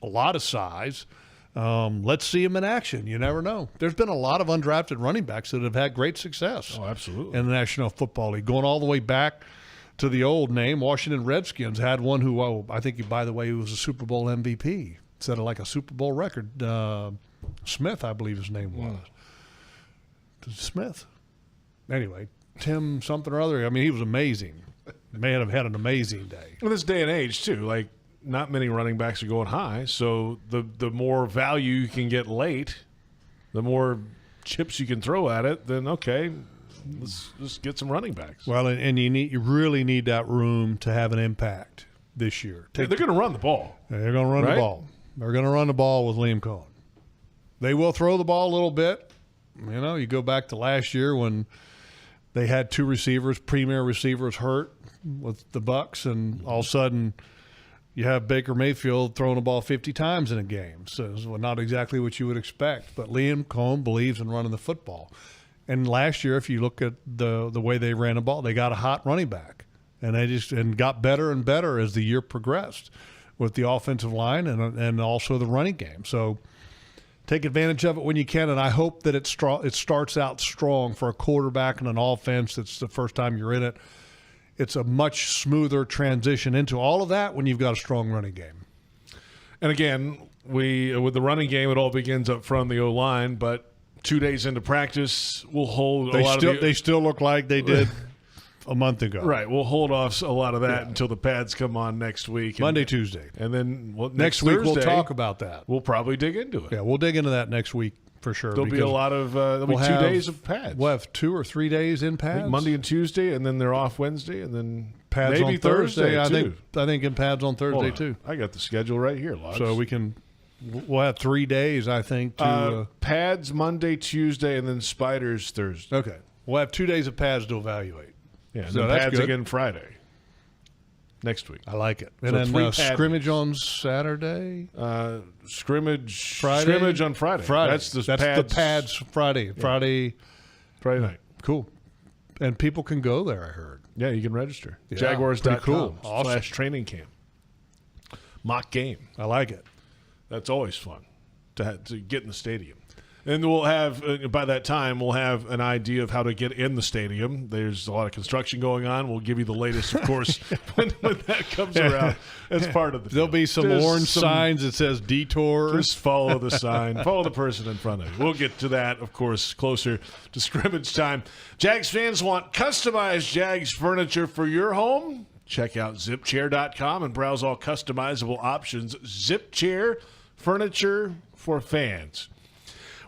a lot of size. Let's see him in action. You never know. There's been a lot of undrafted running backs that have had great success. Oh, absolutely. In the National Football League. Going all the way back to the old name, Washington Redskins had one who, I think, by the way, he was a Super Bowl MVP. Set like a Super Bowl record. Smith, I believe his name was. Smith. Anyway, Tim something or other. I mean, he was amazing. May have had an amazing day. In this day and age, too, like not many running backs are going high, so the more value you can get late, the more chips you can throw at it, then okay, let's just get some running backs. Well, and you really need that room to have an impact this year. They're going to run the ball. They're going to run the ball. They're going to run the ball with Liam Coen. They will throw the ball a little bit. You go back to last year when they had two premier receivers hurt with the Bucs, and all of a sudden you have Baker Mayfield throwing the ball 50 times in a game. So it's not exactly what you would expect. But Liam Coen believes in running the football. And last year, if you look at the way they ran the ball, they got a hot running back. And they got better and better as the year progressed with the offensive line and also the running game. So take advantage of it when you can, and I hope that it starts out strong for a quarterback and an offense that's the first time you're in it. It's a much smoother transition into all of that when you've got a strong running game. And again, with the running game, it all begins up front, the O-line, but 2 days into practice, we'll hold They still look like they did a month ago. Right. We'll hold off a lot of that until the pads come on next week. Monday, Tuesday. And then next week Thursday, we'll talk about that. We'll probably dig into it. Yeah, we'll dig into that next week for sure. There'll be a lot of there'll be 2 days of pads. We'll have 2 or 3 days in pads. Monday and Tuesday, and then they're off Wednesday, and then pads maybe on Thursday. too. I think in pads on Thursday too. I got the schedule right here, Logs. So we'll have 3 days, I think. Pads Monday, Tuesday, and then Spiders Thursday. Okay. We'll have 2 days of pads to evaluate. Yeah, so and that's pads good. Again Friday. Next week. I like it. And so then scrimmage on Saturday? Scrimmage Friday? Scrimmage on Friday. That's the pads Friday. Yeah. Friday night. Cool. And people can go there, I heard. Yeah, you can register. Yeah, Jaguars.com cool. Awesome. /training camp. Mock game. I like it. That's always fun to get in the stadium. And we'll have, by that time, we'll have an idea of how to get in the stadium. There's a lot of construction going on. We'll give you the latest, of course, when that comes around. That's part of the There'll be some orange signs that says detour. Just follow the sign. Follow the person in front of you. We'll get to that, of course, closer to scrimmage time. Jags fans want customized Jags furniture for your home? Check out zipchair.com and browse all customizable options. Zipchair furniture for fans.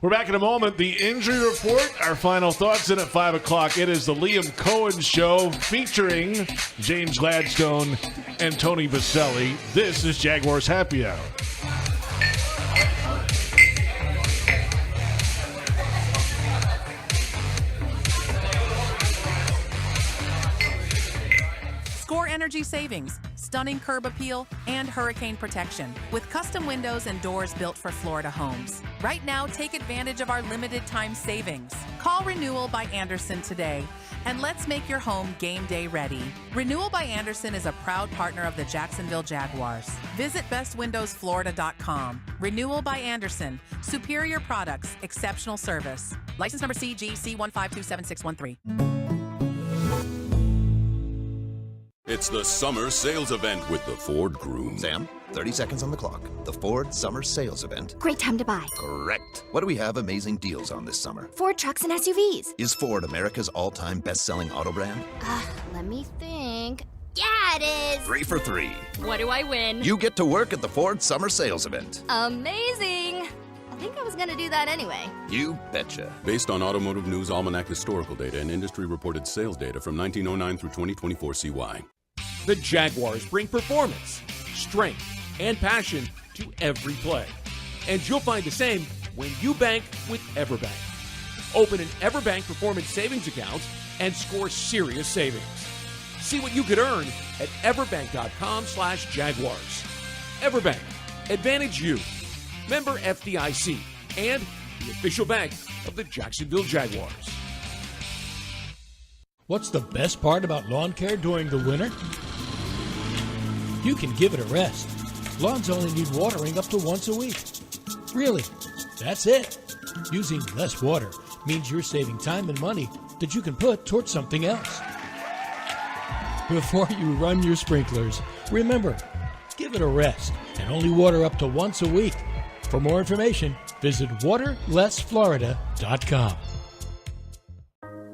We're back in a moment. The injury report, our final thoughts in at 5 o'clock. It is the Liam Coen Show featuring James Gladstone and Tony Boselli. This is Jaguars Happy Hour. Score energy savings. stunning curb appeal, and hurricane protection with custom windows and doors built for Florida homes. Right now, take advantage of our limited time savings. Call Renewal by Andersen today, and let's make your home game day ready. Renewal by Andersen is a proud partner of the Jacksonville Jaguars. Visit bestwindowsflorida.com. Renewal by Andersen. Superior products, exceptional service. License number CGC1527613. It's the summer sales event with the Ford Groom. Sam, 30 seconds on the clock. The Ford Summer Sales Event. Great time to buy. Correct. What do we have amazing deals on this summer? Ford trucks and SUVs. Is Ford America's all-time best-selling auto brand? Let me think. Yeah, it is. 3 for 3. What do I win? You get to work at the Ford Summer Sales Event. Amazing. I think I was going to do that anyway. You betcha. Based on Automotive News Almanac historical data and industry-reported sales data from 1909 through 2024 CY. The Jaguars bring performance, strength, and passion to every play. And you'll find the same when you bank with EverBank. Open an EverBank Performance Savings account and score serious savings. See what you could earn at everbank.com/Jaguars. EverBank, advantage you. Member FDIC and the official bank of the Jacksonville Jaguars. What's the best part about lawn care during the winter? You can give it a rest. Lawns only need watering up to once a week. Really, that's it. Using less water means you're saving time and money that you can put towards something else. Before you run your sprinklers, remember, give it a rest and only water up to once a week. For more information, visit waterlessflorida.com.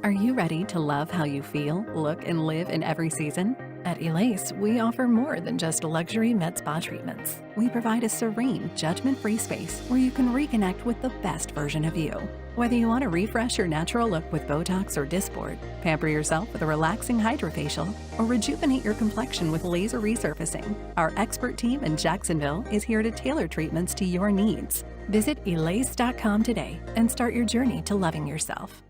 Are you ready to love how you feel, look, and live in every season? At Elase, we offer more than just luxury med spa treatments. We provide a serene, judgment-free space where you can reconnect with the best version of you. Whether you want to refresh your natural look with Botox or Dysport, pamper yourself with a relaxing hydrofacial, or rejuvenate your complexion with laser resurfacing, our expert team in Jacksonville is here to tailor treatments to your needs. Visit Elase.com today and start your journey to loving yourself.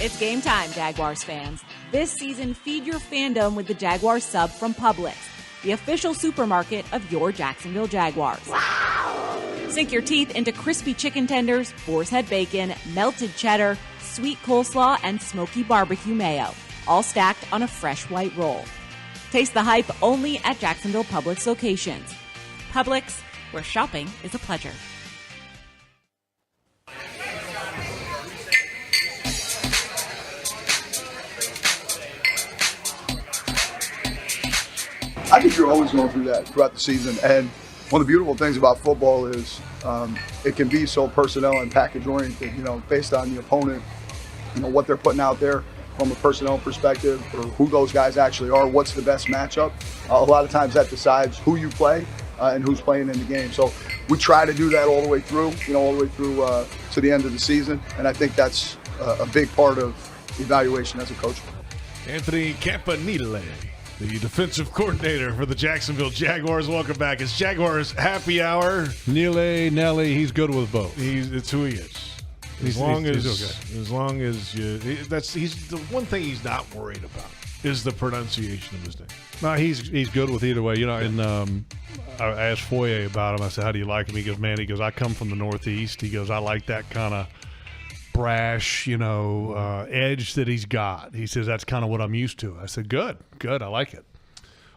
It's game time, Jaguars fans. This season, feed your fandom with the Jaguars sub from Publix, the official supermarket of your Jacksonville Jaguars. Wow! Sink your teeth into crispy chicken tenders, boar's head bacon, melted cheddar, sweet coleslaw, and smoky barbecue mayo, all stacked on a fresh white roll. Taste the hype only at Jacksonville Publix locations. Publix, where shopping is a pleasure. I think you're always going through that throughout the season. And one of the beautiful things about football is it can be so personnel and package oriented, based on the opponent, what they're putting out there from a personnel perspective or who those guys actually are, what's the best matchup. A lot of times that decides who you play and who's playing in the game. So we try to do that all the way through, to the end of the season. And I think that's a big part of evaluation as a coach. Anthony Campanile, the defensive coordinator for the Jacksonville Jaguars. Welcome back. It's Jaguars Happy Hour. Nelly, he's good with both. It's who he is. He's the one thing he's not worried about is the pronunciation of his name. No, he's good with either way. And I asked Foye about him. I said, "How do you like him?" He goes, "Man," he goes, "I come from the Northeast." He goes, "I like that kind of brash, edge that he's got." He says, "That's kind of what I'm used to." I said, good. I like it.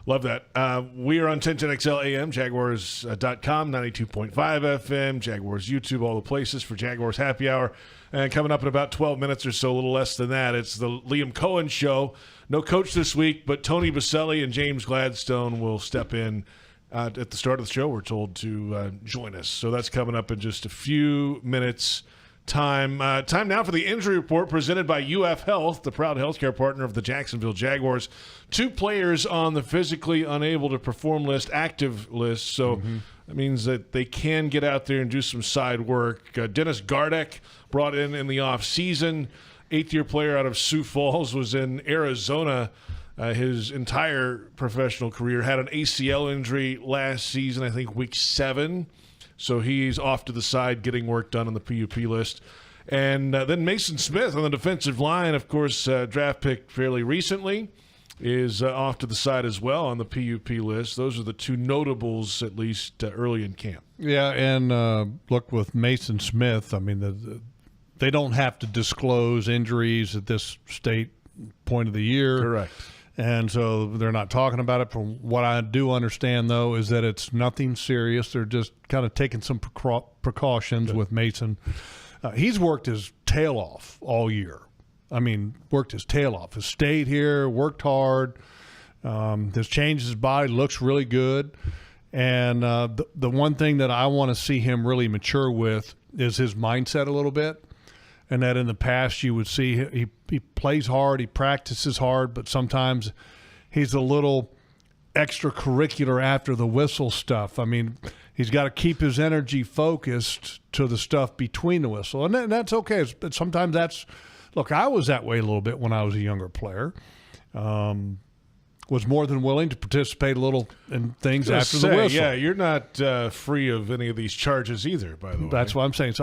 Love that. We are on 1010XL AM, Jaguars.com, 92.5 FM, Jaguars YouTube, all the places for Jaguars Happy Hour. And coming up in about 12 minutes or so, a little less than that, it's the Liam Coen Show. No coach this week, but Tony Boselli and James Gladstone will step in at the start of the show. We're told to join us. So that's coming up in just a few minutes. Time now for the injury report presented by UF Health, the proud healthcare partner of the Jacksonville Jaguars. 2 players on the physically unable to perform list, active list, so that means that they can get out there and do some side work. Dennis Gardeck brought in the offseason. 8th-year player out of Sioux Falls, was in Arizona his entire professional career. Had an ACL injury last season, I think week 7. So he's off to the side getting work done on the PUP list. And then Mason Smith on the defensive line, of course, draft pick fairly recently. is off to the side as well on the PUP list. Those are the two notables, at least early in camp. Yeah, and look, with Mason Smith, I mean, they don't have to disclose injuries at this state point of the year. Correct. And so they're not talking about it. From what I do understand, though, is that it's nothing serious. They're just kind of taking some precautions with Mason. He's worked his tail off all year. I mean, worked his tail off. Has stayed here, worked hard. Has changed his body, looks really good. And the one thing that I want to see him really mature with is his mindset a little bit. And that in the past you would see he plays hard, he practices hard, but sometimes he's a little extracurricular after the whistle stuff. I mean, he's got to keep his energy focused to the stuff between the whistle. And that's okay. But sometimes that's – look, I was that way a little bit when I was a younger player. Was more than willing to participate a little in things after the whistle. Yeah, you're not free of any of these charges either, by the way. That's what I'm saying.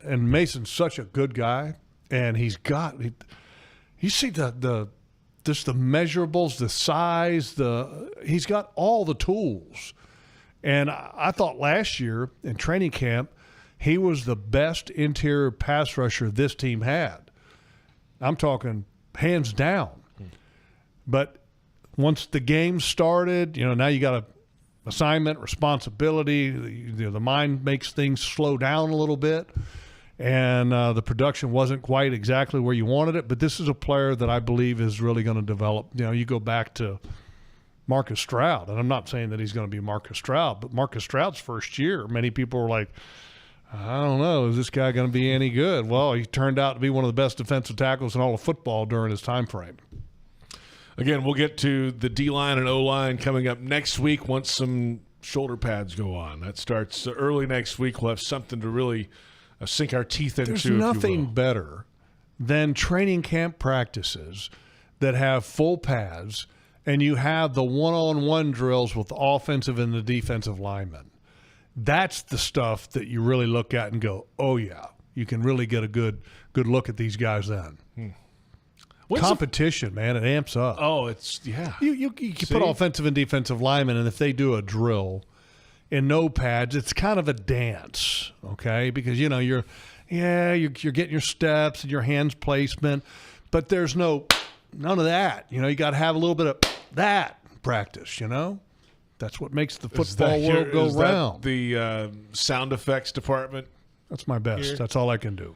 And Mason's such a good guy, and you see the measurables, the size, he's got all the tools. And I thought last year in training camp, he was the best interior pass rusher this team had. I'm talking hands down. But once the game started, now you got a assignment, responsibility. The mind makes things slow down a little bit. And the production wasn't quite exactly where you wanted it, but this is a player that I believe is really going to develop. You go back to Marcus Stroud, and I'm not saying that he's going to be Marcus Stroud, but Marcus Stroud's first year, many people were like, I don't know, is this guy going to be any good? Well, he turned out to be one of the best defensive tackles in all of football during his time frame. Again, we'll get to the D-line and O-line coming up next week once some shoulder pads go on. That starts early next week. We'll have something to really sink our teeth into. There's nothing better than training camp practices that have full pads and you have the one-on-one drills with the offensive and the defensive linemen. That's the stuff that you really look at and go, oh, yeah, you can really get a good look at these guys then. Competition, man, it amps up. Oh, yeah. You put offensive and defensive linemen, and if they do a drill in no pads, it's kind of a dance, okay? Because you're getting your steps and your hands placement, but there's none of that. You got to have a little bit of that practice. That's what makes the football world go round. The sound effects department. That's my best. Here? That's all I can do.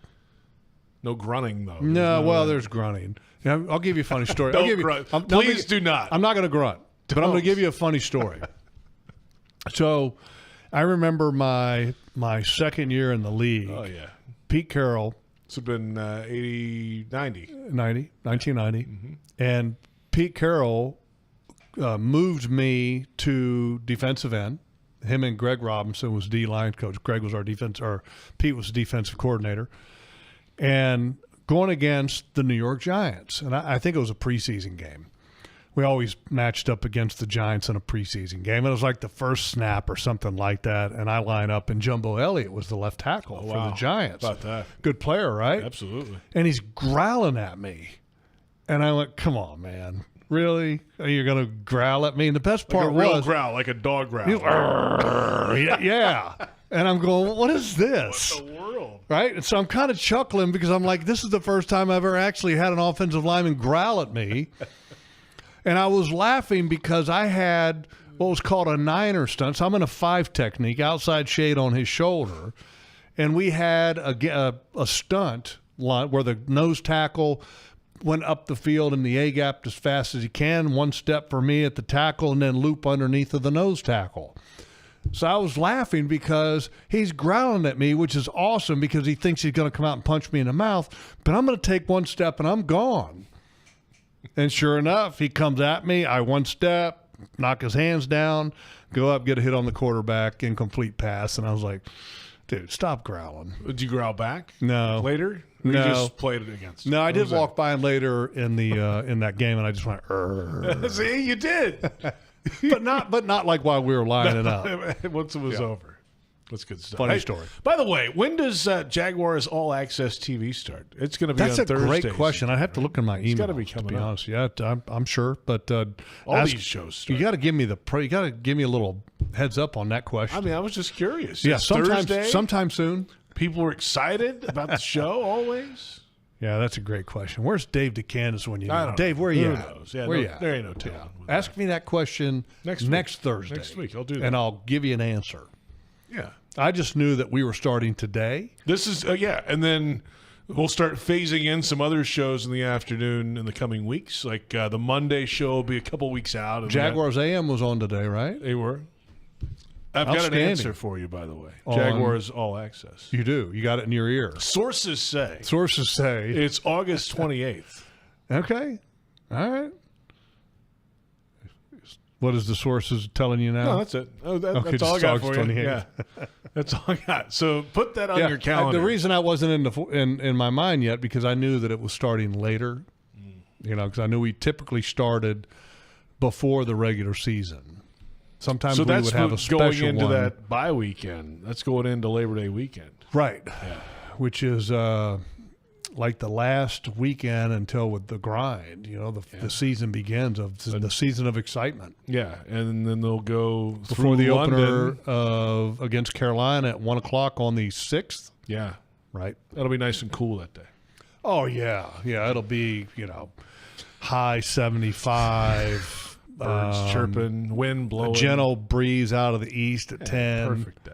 No grunting though. No, there's grunting. I'll give you a funny story. Please do not. I'm not going to grunt, but I'm going to give you a funny story. So, I remember my second year in the league. Oh yeah, Pete Carroll. It's been 1990, mm-hmm. And Pete Carroll moved me to defensive end. Him and Greg Robinson was D-line coach. Greg was Pete was the defensive coordinator. And going against the New York Giants. And I think it was a preseason game. We always matched up against the Giants in a preseason game. It was like the first snap or something like that. And I line up, and Jumbo Elliott was the left tackle for the Giants. About that. Good player, right? Absolutely. And he's growling at me. And I went, come on, man. Really? You're going to growl at me? And the best part was. Like a real was. growl, like a dog growl. Yeah. And I'm going, what is this? What the world? Right? And so I'm kind of chuckling because I'm like, this is the first time I've ever actually had an offensive lineman growl at me. And I was laughing because I had what was called a niner stunt. So I'm in a 5 technique, outside shade on his shoulder. And we had a stunt where the nose tackle went up the field in the A-gap as fast as he can, one step for me at the tackle, and then loop underneath of the nose tackle. So I was laughing because he's growling at me, which is awesome because he thinks he's going to come out and punch me in the mouth. But I'm going to take one step and I'm gone. And sure enough, he comes at me. I one step, knock his hands down, go up, get a hit on the quarterback, incomplete pass. And I was like, dude, stop growling. Did you growl back? No. Later? Or No. You just played it against him? No, I did walk by him later in the in that game, and I just went, See, you did. but not like while we were lining it up. Once it was over. That's good stuff. Funny story. By the way, when does Jaguars All Access TV start? It's going to be on Thursday. That's a great question. I'd have to look in my email. It's got to be coming to be up. honest. Yeah, I'm sure. But all these shows start. You got to give me you got to give me a little heads up on that question. I mean, I was just curious. Yeah, It's Thursday. sometime soon. People are excited about the show always. Yeah, that's a great question. Where's Dave DeCandis when you I know? don't Dave, know. where are you Who at? knows? Yeah, where no, you at? there ain't no telling. Yeah. Ask me that question next Thursday. Next week, I'll do that. And I'll give you an answer. Yeah. I just knew that we were starting today. This is, and then we'll start phasing in some other shows in the afternoon in the coming weeks. Like the Monday show will be a couple weeks out. And Jaguars AM was on today, right? They were. I've got an answer for you, by the way. Jaguars All Access. You do. You got it in your ear. Sources say it's August 28th. Okay. All right. What is the sources telling you now? No, that's it. That's all I got for you. Yeah. That's all I got. So put that on your calendar. The reason I wasn't in my mind yet because I knew that it was starting later. Because I knew we typically started before the regular season. Sometimes we would have a special going into one. that bye weekend. That's going into Labor Day weekend. Right. Yeah. Which is like the last weekend until with the grind, the season begins the season of excitement. Yeah, and then they'll go before through the London. opener against Carolina at 1:00 on the 6th. Yeah, right. That'll be nice and cool that day. Oh yeah, it'll be high 75, birds chirping, wind blowing, a gentle breeze out of the east at 10. Perfect day.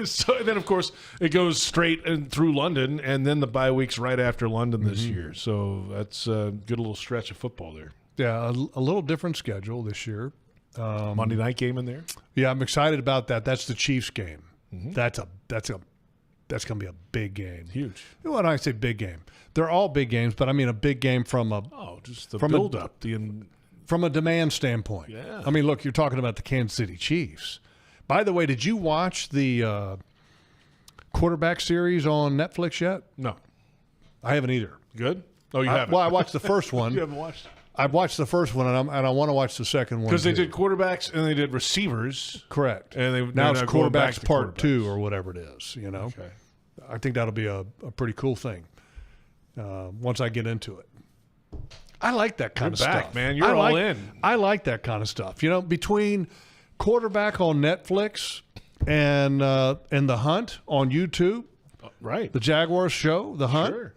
So then, of course, it goes straight through London, and then the bye week's right after London this year. So that's a good little stretch of football there. Yeah, a little different schedule this year. Monday night game in there. Yeah, I'm excited about that. That's the Chiefs game. Mm-hmm. That's going to be a big game. Huge. When I say big game, they're all big games, but I mean a big game from a just the build up, from a demand standpoint. Yeah. I mean, look, you're talking about the Kansas City Chiefs. By the way, did you watch the quarterback series on Netflix yet? No. I haven't either. Good? Oh, you haven't? Well, I watched the first one. You haven't watched it? I've watched the first one, and I want to watch the second one. Because they did quarterbacks and they did receivers. Correct. And now it's quarterbacks part 2 quarterbacks. or whatever it is, Okay. I think that'll be a pretty cool thing once I get into it. I like that kind of stuff. Man. You're all in. I like that kind of stuff. Between quarterback on Netflix and The Hunt on YouTube. Right. The Jaguars show, The Hunt. Sure.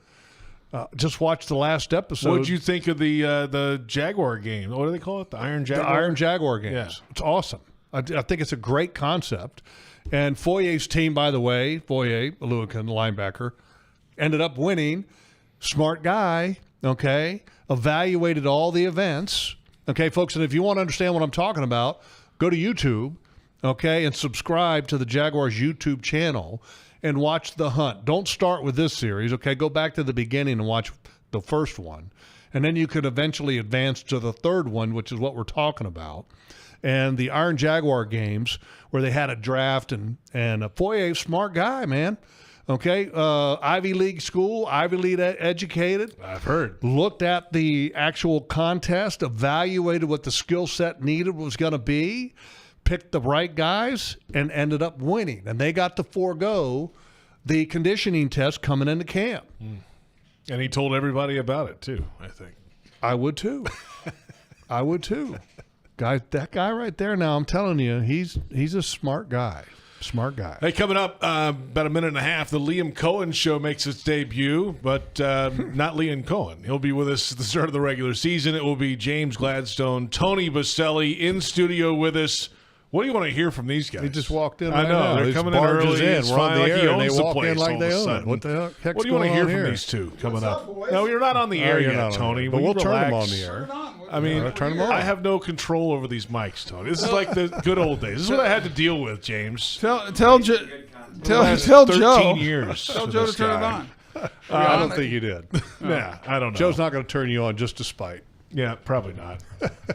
Just watched the last episode. What did you think of the Jaguar game? What do they call it? The Iron Jaguar? The Iron Jaguar games. Yeah. It's awesome. I think it's a great concept. And Foyer's team, by the way, Lewican, linebacker, ended up winning. Smart guy, okay, evaluated all the events. Okay, folks, and if you want to understand what I'm talking about, go to YouTube, okay, and subscribe to the Jaguars YouTube channel and watch The Hunt. Don't start with this series, okay? Go back to the beginning and watch the first one. And then you could eventually advance to the third one, which is what we're talking about. And the Iron Jaguar games where they had a draft and a Foyer, smart guy, man. Okay, Ivy League school, Ivy League educated. I've heard. Looked at the actual contest, evaluated what the skill set needed was going to be, picked the right guys, and ended up winning. And they got to forego the conditioning test coming into camp. And he told everybody about it, too, I think. I would, too. I would, too. That guy right there now, I'm telling you, he's a smart guy. Smart guy. Hey, coming up about a minute and a half, the Liam Coen Show makes its debut, but not Liam Coen. He'll be with us at the start of the regular season. It will be James Gladstone, Tony Boselli in studio with us. What do you want to hear from these guys? He just walked in. I know. Now. They're coming in early. We're on the like air, and they walk the in like they own it. What the heck's What do you want to hear here? from these two coming up? No, you're not on the air yet, Tony. But we'll turn them on the air. I mean, turn them on. I have no control over these mics, Tony. This is like the good old days. This is what I had to deal with, James. Tell Joe. 13 years. Tell Joe to turn it on. I don't think you did. Yeah, I don't know. Joe's not going to turn you on just to spite. Yeah, probably not.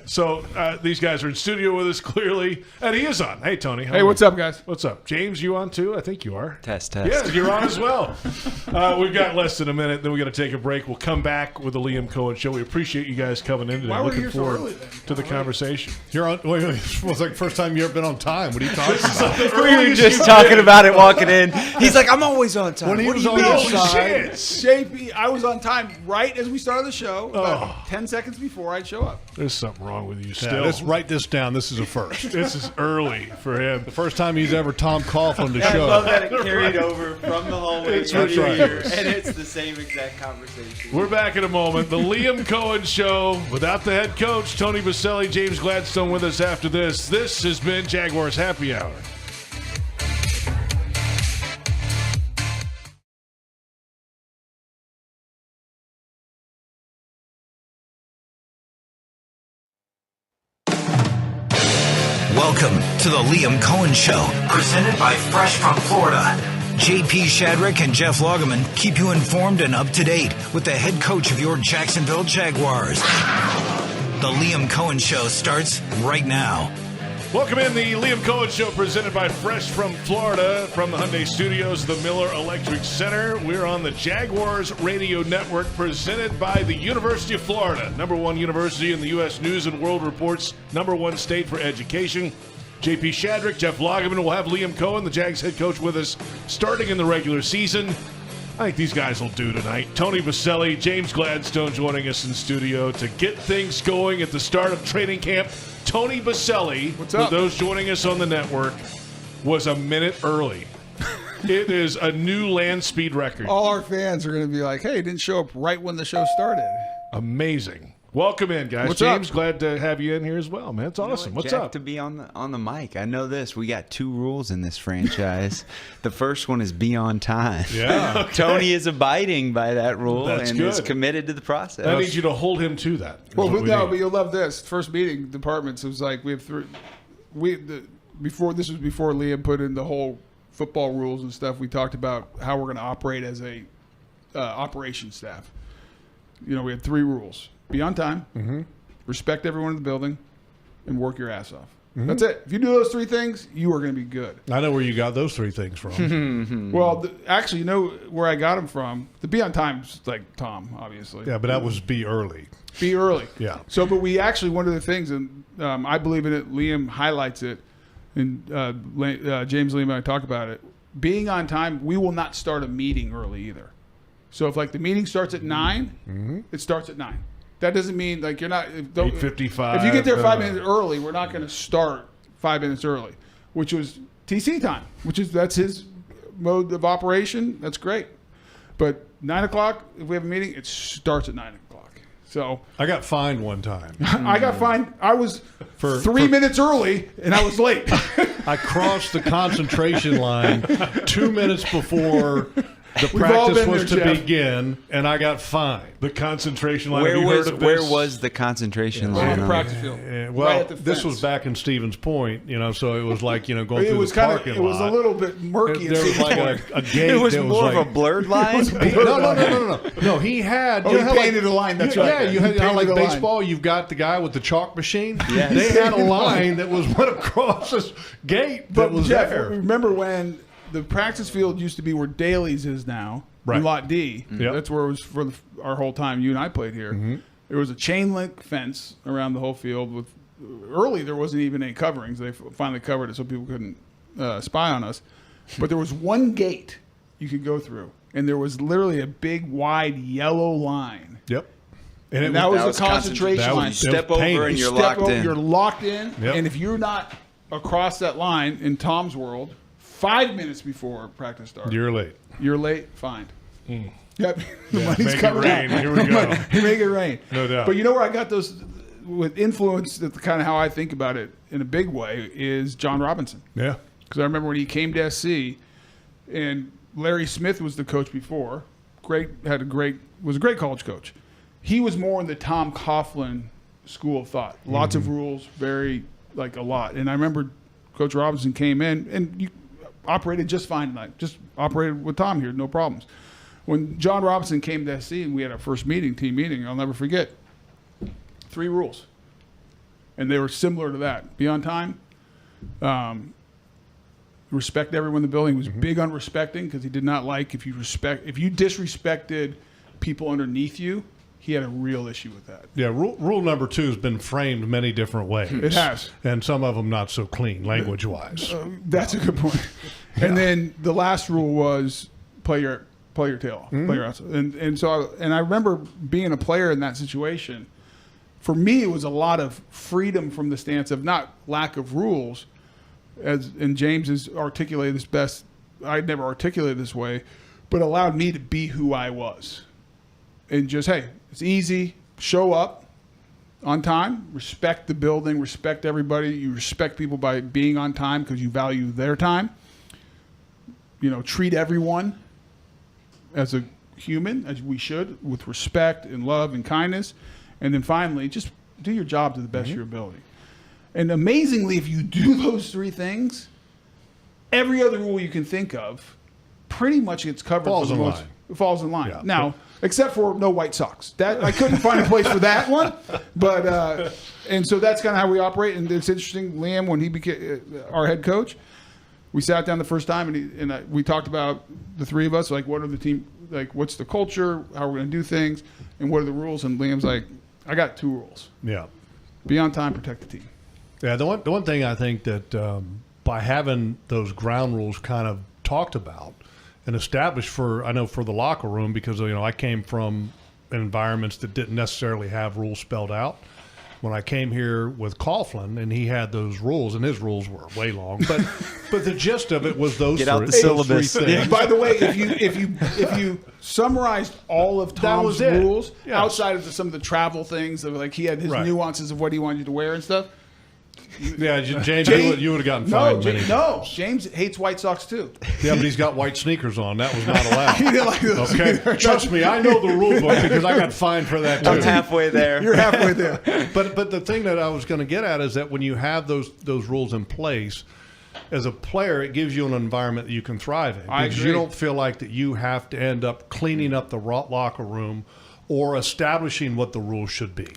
So these guys are in studio with us, clearly. And he is on. Hey, Tony. Hey, what's up, guys? What's up? James, you on too? I think you are. Test. Yeah, you're on as well. We've got less than a minute, then we got to take a break. We'll come back with the Liam Coen Show. We appreciate you guys coming in today. Why were you Looking so forward early then? to the conversation. You're on. Wait, it was like the first time you ever been on time. What are you talking about? We were just talking about it walking in. He's like, I'm always on time. When he What was do on you your mean? side, JP, I was on time right as we started the show, about 10 seconds before I'd show up. There's something wrong with you still. Yeah, let's write this down. This is a first. This is early for him. The first time he's ever Tom Coughlin to I show. love that it carried over from the hallway It's to right. here, and it's the same exact conversation. We're back in a moment. The Liam Coen Show without the head coach, Tony Boselli, James Gladstone with us after this. This has been Jaguars Happy Hour. Welcome to the Liam Coen Show, presented by Fresh from Florida. JP Shadrick and Jeff Lageman keep you informed and up to date with the head coach of your Jacksonville Jaguars. The Liam Coen Show starts right now. Welcome in the Liam Coen Show, presented by Fresh from Florida, from the Hyundai Studios, the Miller Electric Center. We're on the Jaguars Radio Network, presented by the University of Florida, #1 university in the U.S. News and World Report's #1 state for education. JP Shadrick, Jeff Lageman. We'll have Liam Coen, the Jags head coach, with us starting in the regular season. I think these guys will do tonight. Tony Boselli, James Gladstone joining us in studio to get things going at the start of training camp. Tony Boselli, What's up? for those joining us on the network, was a minute early. It is a new land speed record. All our fans are going to be like, hey, he didn't show up right when the show started. Amazing. Welcome in, guys. What's James, up? glad to have you in here as well, man. It's awesome. What's Jack, up? to be on the mic. I know this. We got 2 rules in this franchise. The first one is be on time. Yeah. Tony is abiding by that rule That's and good. is committed to the process. I need you to hold him to that. is Well, what we no, need. but you'll love this. First meeting departments, it was like we have 3. Before Liam put in the whole football rules and stuff. We talked about how we're going to operate as a operations staff. You know, we had 3 rules: be on time, respect everyone in the building, and work your ass off. That's it. If you do those 3 things, you are going to be good. I know where you got those 3 things from. Well, actually, you know where I got them from? The be on time is like Tom, obviously. Yeah, but that was be early. Be early. Yeah. So, but we actually, one of the things, and I believe in it, Liam highlights it, and James, Liam, and I talk about it. Being on time, we will not start a meeting early either. So if like the meeting starts at 9, it starts at 9. That doesn't mean like you're not 8:55. If you get there 5 minutes early, we're not going to start 5 minutes early, which was TC time, that's his mode of operation. That's great. But 9 o'clock, if we have a meeting, it starts at 9 o'clock. So I got fined one time. I got fined. I was 3 minutes early and I was late. I crossed the concentration line 2 minutes before the We've all practice been was there, to Jeff. begin, and I got fined. The concentration line. Where Have you was heard of where this? was the concentration On line? the practice field. Well, Right at the this fence. was back in Stevens Point, so it was like going It through was the kind parking of. It was a lot. little bit murky. There was like a gate. It was that more like, of a blurred line. No. He had. Oh, you he know how, painted a line. That's right. Yeah, you had He like painted a line. baseball. You've got the guy with the chalk machine. Yes. They had a line that was went across this gate that But was Jeff, there. remember when the practice field used to be where Daly's is now, Right. in Lot D. Yep. That's where it was for our whole time you and I played here. There was a chain link fence around the whole field. With early, there wasn't even any coverings. They finally covered it so people couldn't spy on us. But there was one gate you could go through, and there was literally a big, wide yellow line. Yep. And that was the concentration line. You step over and you're locked in. You're locked in, Yep. and if you're not across that line in Tom's world, 5 minutes before practice starts, You're late. You're late, fined. Yep. The Yeah, money's make it coming rain. out. Here we go. Make it rain. No doubt. But you know where I got those with influence, that kind of how I think about it in a big way, is John Robinson. Yeah. Because I remember when he came to SC, and Larry Smith was the coach before. Was a great college coach. He was more in the Tom Coughlin school of thought. Lots of rules, very like a lot. And I remember Coach Robinson came in, and you operated just fine tonight. Just operated with Tom here, no problems. When John Robinson came to SC and we had our first meeting, team meeting, I'll never forget. 3 rules. And they were similar to that. Be on time. Respect everyone in the building. He was big on respecting because he did not like if you disrespected people underneath you. He had a real issue with that. Yeah, rule number 2 has been framed many different ways. It has. And some of them not so clean, language-wise. That's a good point. Yeah. And then the last rule was play your tail off. Play your ass. And so I remember being a player in that situation. For me, it was a lot of freedom from the stance of not lack of rules, and James has articulated this best. I'd never articulated this way, but allowed me to be who I was. And just, hey, it's easy. Show up on time. Respect the building. Respect everybody. You respect people by being on time because you value their time. Treat everyone as a human, as we should, with respect and love and kindness. And then finally, just do your job to the best of your ability. And amazingly, if you do those 3 things, every other rule you can think of pretty much gets covered. Falls in line. Falls in line. Yeah. Now, except for no white socks. That I couldn't find a place for that one. But and so that's kind of how we operate. And it's interesting, Liam, when he became our head coach, we sat down the first time and we talked about the 3 of us, like what are the team, like what's the culture, how we're going to do things, and what are the rules. And Liam's like, I got 2 rules. Yeah. Be on time, protect the team. Yeah, the one thing I think that by having those ground rules kind of talked about and established for the locker room, because I came from environments that didn't necessarily have rules spelled out. When I came here with Coughlin, and he had those rules, and his rules were way long, but the gist of it was those out the syllabus. 3 things. By the way, if you summarized all of Tom's rules outside of some of the travel things, of like he had his nuances of what he wanted you to wear and stuff. Yeah, James, you would have gotten fined. No, James hates White Sox too. Yeah, but he's got white sneakers on. That was not allowed. He didn't like those. Okay, trust me, I know the rule book because I got fined for that too. I'm halfway there. You're halfway there. But the thing that I was going to get at is that when you have those rules in place, as a player, it gives you an environment that you can thrive in. I Because agree. you don't feel like that you have to end up cleaning up the locker room or establishing what the rules should be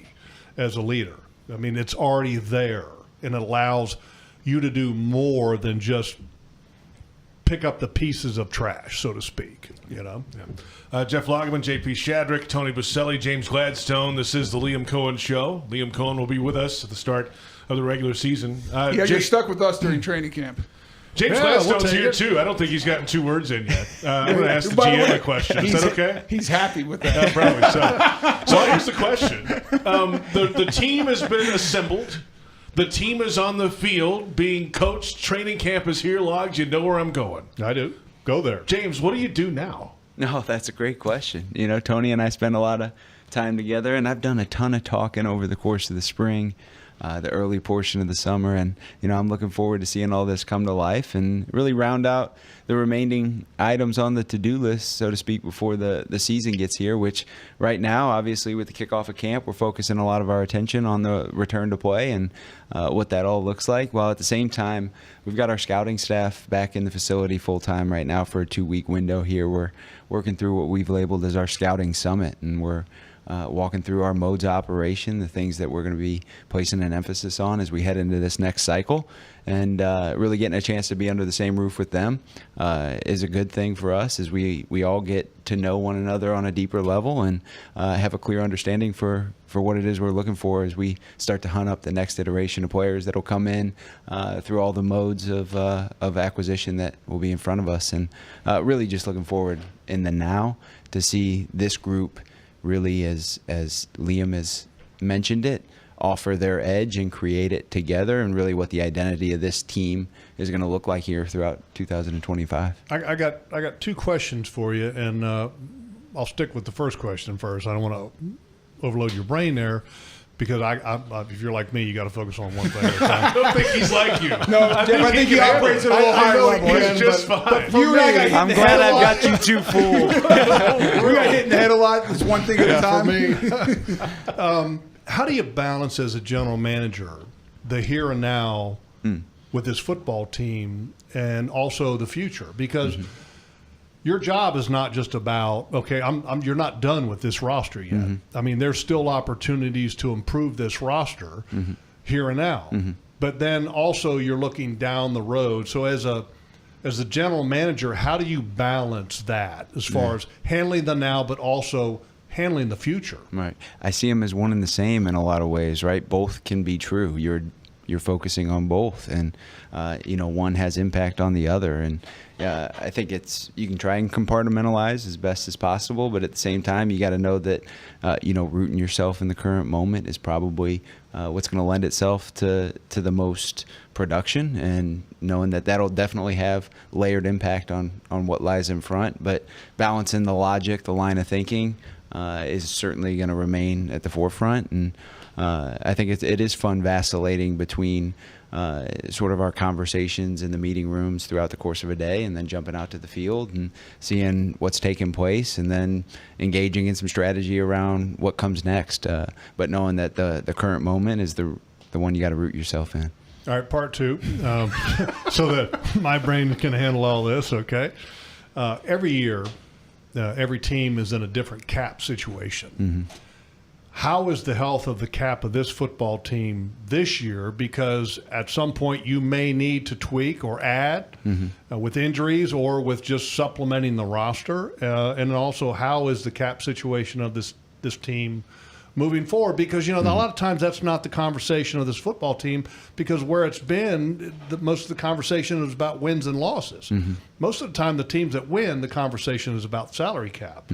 as a leader. I mean, it's already there, and it allows you to do more than just pick up the pieces of trash, so to speak. Jeff Lageman, JP Shadrick, Tony Boselli, James Gladstone. This is the Liam Coen Show. Liam Coen will be with us at the start of the regular season. You're stuck with us during training camp. James Gladstone's here, too. I don't think he's gotten 2 words in yet. I'm going to ask the GM a question. Is that okay? He's happy with that. Probably so. So here's the question. The team has been assembled. The team is on the field being coached. Training camp is here, Logs. You know where I'm going. I do. Go there. James, what do you do now? No, that's a great question. Tony and I spend a lot of time together, and I've done a ton of talking over the course of the spring, the early portion of the summer, and I'm looking forward to seeing all this come to life and really round out the remaining items on the to-do list, so to speak, before the season gets here, which right now, obviously, with the kickoff of camp, we're focusing a lot of our attention on the return to play and what that all looks like, while at the same time, we've got our scouting staff back in the facility full-time right now for a 2-week window here. We're working through what we've labeled as our scouting summit, and we're walking through our modes of operation, the things that we're going to be placing an emphasis on as we head into this next cycle. And really getting a chance to be under the same roof with them is a good thing for us, as we all get to know one another on a deeper level and have a clear understanding for what it is we're looking for as we start to hunt up the next iteration of players that will come in through all the modes of acquisition that will be in front of us. And really just looking forward in the now to see this group really, as Liam has mentioned it, offer their edge and create it together, and really what the identity of this team is going to look like here throughout 2025. I got 2 questions for you, and I'll stick with the first question first. I don't want to overload your brain there, because I if you're like me, you got to focus on one thing at a time. I don't think he's like you. No, I think he operates at a little higher level. He's just fine. You and I got hit I'm in the glad head a I've lot. got you 2 fooled. We got hit in the head a lot. It's one thing at a time. For me. How do you balance as a general manager the here and now with this football team and also the future? Because your job is not just about, okay, you're not done with this roster yet. Mm-hmm. I mean, there's still opportunities to improve this roster here and now. But then also you're looking down the road. So as a general manager, how do you balance that as far as handling the now, but also handling the future? Right. I see them as one and the same in a lot of ways, right? Both can be true. You're focusing on both, and one has impact on the other. And I think you can try and compartmentalize as best as possible, but at the same time, you got to know that rooting yourself in the current moment is probably what's going to lend itself to the most production, and knowing that that'll definitely have layered impact on what lies in front. But balancing the logic, the line of thinking, is certainly going to remain at the forefront. And I think it is fun vacillating between sort of our conversations in the meeting rooms throughout the course of a day, and then jumping out to the field and seeing what's taking place, and then engaging in some strategy around what comes next. But knowing that the current moment is the one you got to root yourself in. All right, part two, so that my brain can handle all this, okay? Every year, every team is in a different cap situation. How is the health of the cap of this football team this year? Because at some point you may need to tweak or add with injuries or with just supplementing the roster. And also, how is the cap situation of this team moving forward? Because, a lot of times that's not the conversation of this football team, because where it's been, most of the conversation is about wins and losses. Most of the time, the teams that win, the conversation is about salary cap.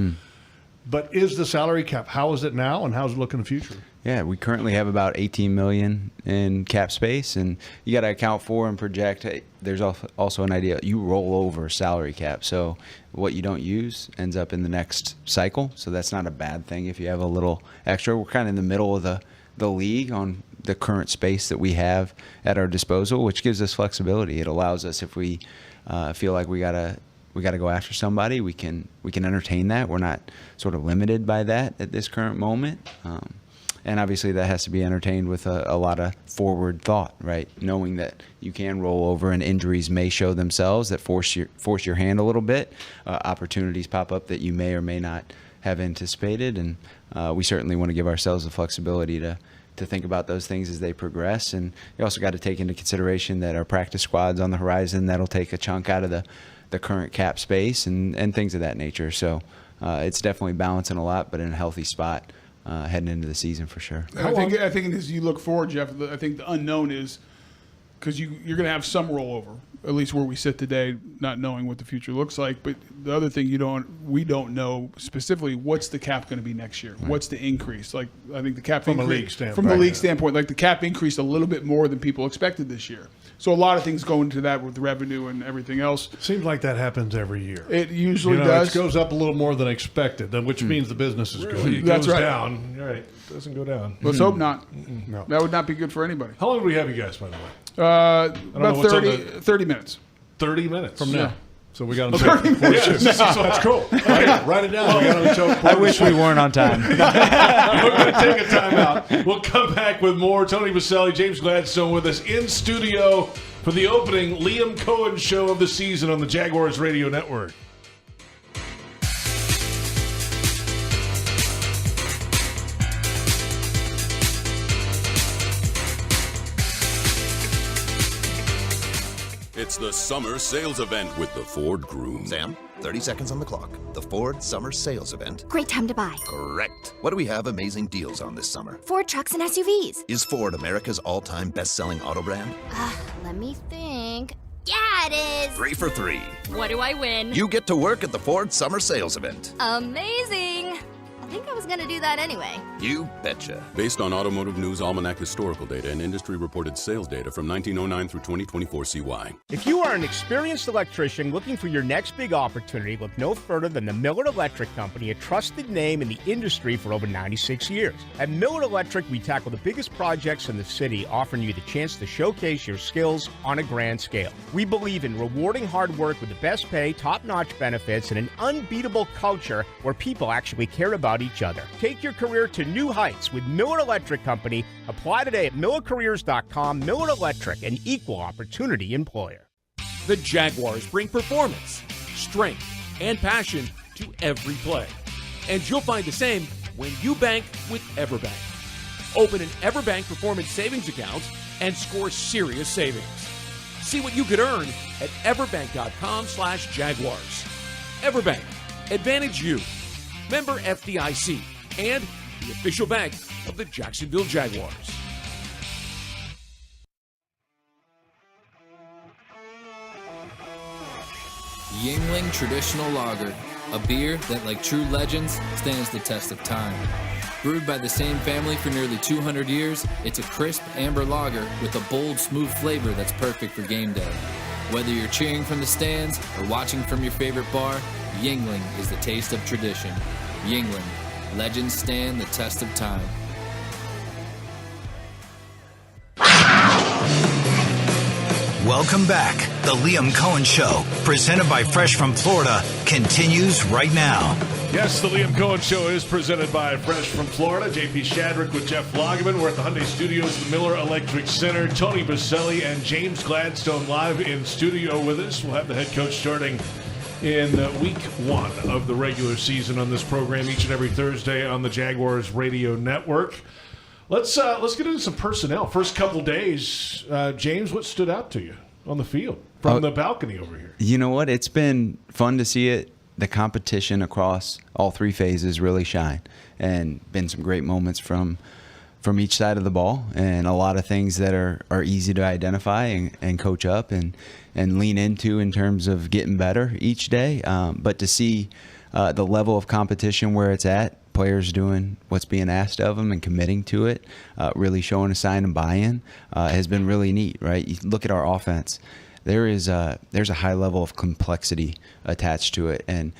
But is the salary cap, how is it now, and how does it look in the future? Yeah, we currently have about $18 million in cap space, and you got to account for and project. There's also an idea, you roll over salary cap, so what you don't use ends up in the next cycle, so that's not a bad thing if you have a little extra. We're kind of in the middle of the league on the current space that we have at our disposal, which gives us flexibility. It allows us, if we feel like we got to go after somebody, we can entertain that. We're not sort of limited by that at this current moment. And obviously that has to be entertained with a lot of forward thought, right? Knowing that you can roll over and injuries may show themselves that force your hand a little bit. Opportunities pop up that you may or may not have anticipated. And we certainly want to give ourselves the flexibility to think about those things as they progress. And you also got to take into consideration that our practice squad's on the horizon. That'll take a chunk out of the current cap space and things of that nature. So it's definitely balancing a lot, but in a healthy spot heading into the season for sure. I think as you look forward, Jeff, I think the unknown is because you're going to have some rollover, at least where we sit today, not knowing what the future looks like. But the other thing we don't know specifically what's the cap going to be next year. Right. What's the increase? Like I think the cap from a league standpoint. From the league standpoint, like the cap increased a little bit more than people expected this year. So a lot of things go into that with revenue and everything else. Seems like that happens every year. It usually does. It goes up a little more than expected, which means the business is good. It That's goes right. down. Right. It doesn't go down. Let's hope not. No. That would not be good for anybody. How long do we have you guys, by the way? About 30 minutes. 30 minutes. From now. Yeah. So we got until 46. So that's cool. Write it down. We got until I wish we weren't on time. We're going to take a timeout. We'll come back with more. Tony Boselli, James Gladstone with us in studio for the opening Liam Coen Show of the season on the Jaguars Radio Network. It's the summer sales event with the Ford Groom. Sam, 30 seconds on the clock. The Ford Summer Sales Event. Great time to buy. Correct. What do we have amazing deals on this summer? Ford trucks and SUVs. Is Ford America's all-time best-selling auto brand? Let me think. Yeah, it is. 3 for 3. What do I win? You get to work at the Ford Summer Sales Event. Amazing. I think I was going to do that anyway. You betcha. Based on Automotive News Almanac historical data and industry-reported sales data from 1909 through 2024 CY. If you are an experienced electrician looking for your next big opportunity, look no further than the Miller Electric Company, a trusted name in the industry for over 96 years. At Miller Electric, we tackle the biggest projects in the city, offering you the chance to showcase your skills on a grand scale. We believe in rewarding hard work with the best pay, top-notch benefits, and an unbeatable culture where people actually care about each other. Take your career to new heights with Miller Electric Company. Apply today at millercareers.com. Miller Electric, an equal opportunity employer. The Jaguars bring performance, strength, and passion to every play. And you'll find the same when you bank with EverBank. Open an EverBank Performance Savings account and score serious savings. See what you could earn at everbank.com/Jaguars. EverBank. Advantage you. Member FDIC. And the official bank of the Jacksonville Jaguars. Yingling Traditional Lager, a beer that, like true legends, stands the test of time. Brewed by the same family for nearly 200 years, it's a crisp amber lager with a bold, smooth flavor that's perfect for game day. Whether you're cheering from the stands or watching from your favorite bar, Yingling is the taste of tradition. Yingling, legends stand the test of time. Welcome back. The Liam Coen Show, presented by Fresh from Florida, continues right now. Yes, the Liam Coen Show is presented by Fresh from Florida. JP Shadrick with Jeff Lageman. We're at the Hyundai Studios, the Miller Electric Center. Tony Boselli and James Gladstone live in studio with us. We'll have the head coach starting in week 1 of the regular season on this program each and every Thursday on the Jaguars Radio Network. Let's get into some personnel. First couple days, James, what stood out to you on the field from the balcony over here? You know what? It's been fun to see it. The competition across all 3 phases really shine, and been some great moments from each side of the ball, and a lot of things that are easy to identify and coach up and lean into in terms of getting better each day. But to see the level of competition where it's at, players doing what's being asked of them and committing to it, really showing a sign of buy-in, has been really neat, right? You look at our offense. There's a high level of complexity attached to it, and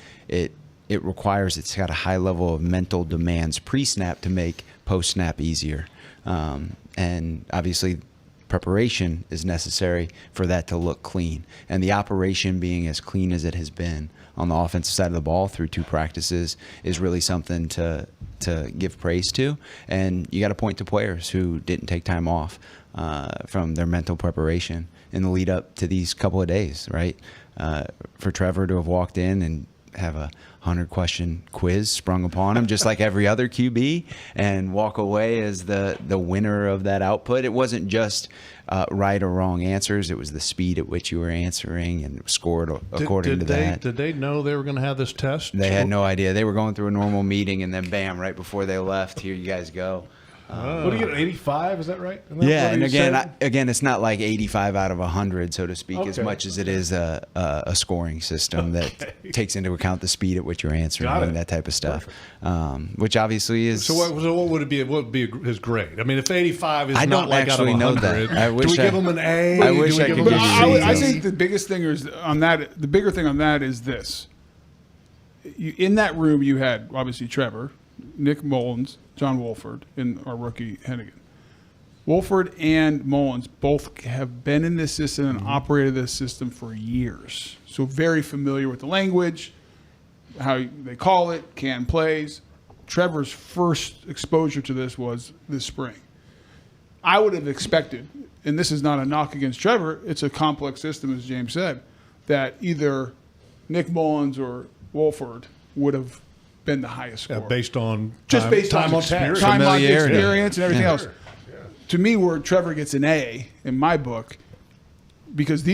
it's got a high level of mental demands pre-snap to make post-snap easier. And obviously preparation is necessary for that to look clean. And the operation being as clean as it has been on the offensive side of the ball through 2 practices is really something to give praise to. And you got to point to players who didn't take time off from their mental preparation in the lead up to these couple of days, right? For Trevor to have walked in and have a 100-question quiz sprung upon him, just like every other QB, and walk away as the winner of that output. It wasn't just right or wrong answers. It was the speed at which you were answering and scored according to that. Did they know they were going to have this test? They had no idea. They were going through a normal meeting, and then bam, right before they left, here you guys go. What do you get, 85? Is that right? Yeah, and again, it's not like 85 out of 100, so to speak, as much as it is a scoring system that takes into account the speed at which you're answering and that type of stuff, which obviously is. So what would it be? What would be his grade? I mean, if 85 is I not don't like actually out of 100, know that. I wish do we give him an A? I wish I could give you I think the biggest thing is on that. The bigger thing on that is this. In that room, you had obviously Trevor, Nick Mullins, John Wolford, and our rookie Hennigan. Wolford and Mullins both have been in this system and operated this system for years. So very familiar with the language, how they call it, can plays. Trevor's first exposure to this was this spring. I would have expected, and this is not a knock against Trevor, it's a complex system, as James said, that either Nick Mullins or Wolford would have been the highest score. Based on time on experience and everything else. Yeah. To me, where Trevor gets an A in my book, because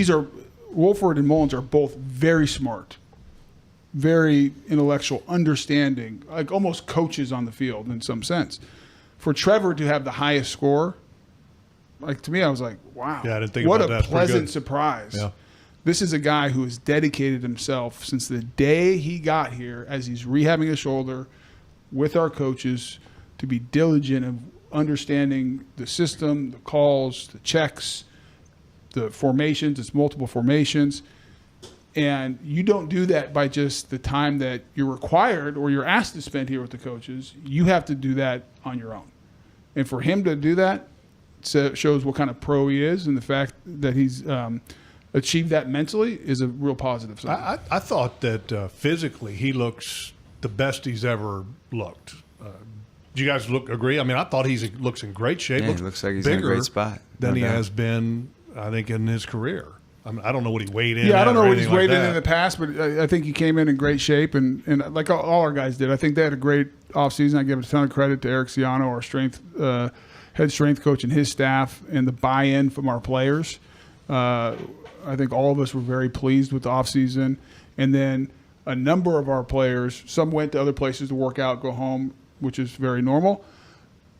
Wolford and Mullins are both very smart, very intellectual, understanding, like almost coaches on the field in some sense. For Trevor to have the highest score, like to me, I was like, wow, I didn't think what about a that. pleasant surprise. Yeah. This is a guy who has dedicated himself since the day he got here, as he's rehabbing his shoulder with our coaches, to be diligent in understanding the system, the calls, the checks, the formations. It's multiple formations. And you don't do that by just the time that you're required or you're asked to spend here with the coaches. You have to do that on your own. And for him to do that shows what kind of pro he is, and the fact that he's achieved that mentally is a real positive sign. I thought that physically he looks the best he's ever looked. Do you guys agree? I mean, I thought he looks in great shape. Yeah, he looks like he's in a great spot. Than he has been, I think, in his career. I don't know what he weighed in. Yeah, I don't know or what he's anything weighed like in that. the past, but I think he came in great shape, and like all our guys did. I think they had a great offseason. I give a ton of credit to Eric Ciano, our head strength coach, and his staff, and the buy-in from our players. I think all of us were very pleased with the offseason. And then a number of our players, some went to other places to work out, go home, which is very normal.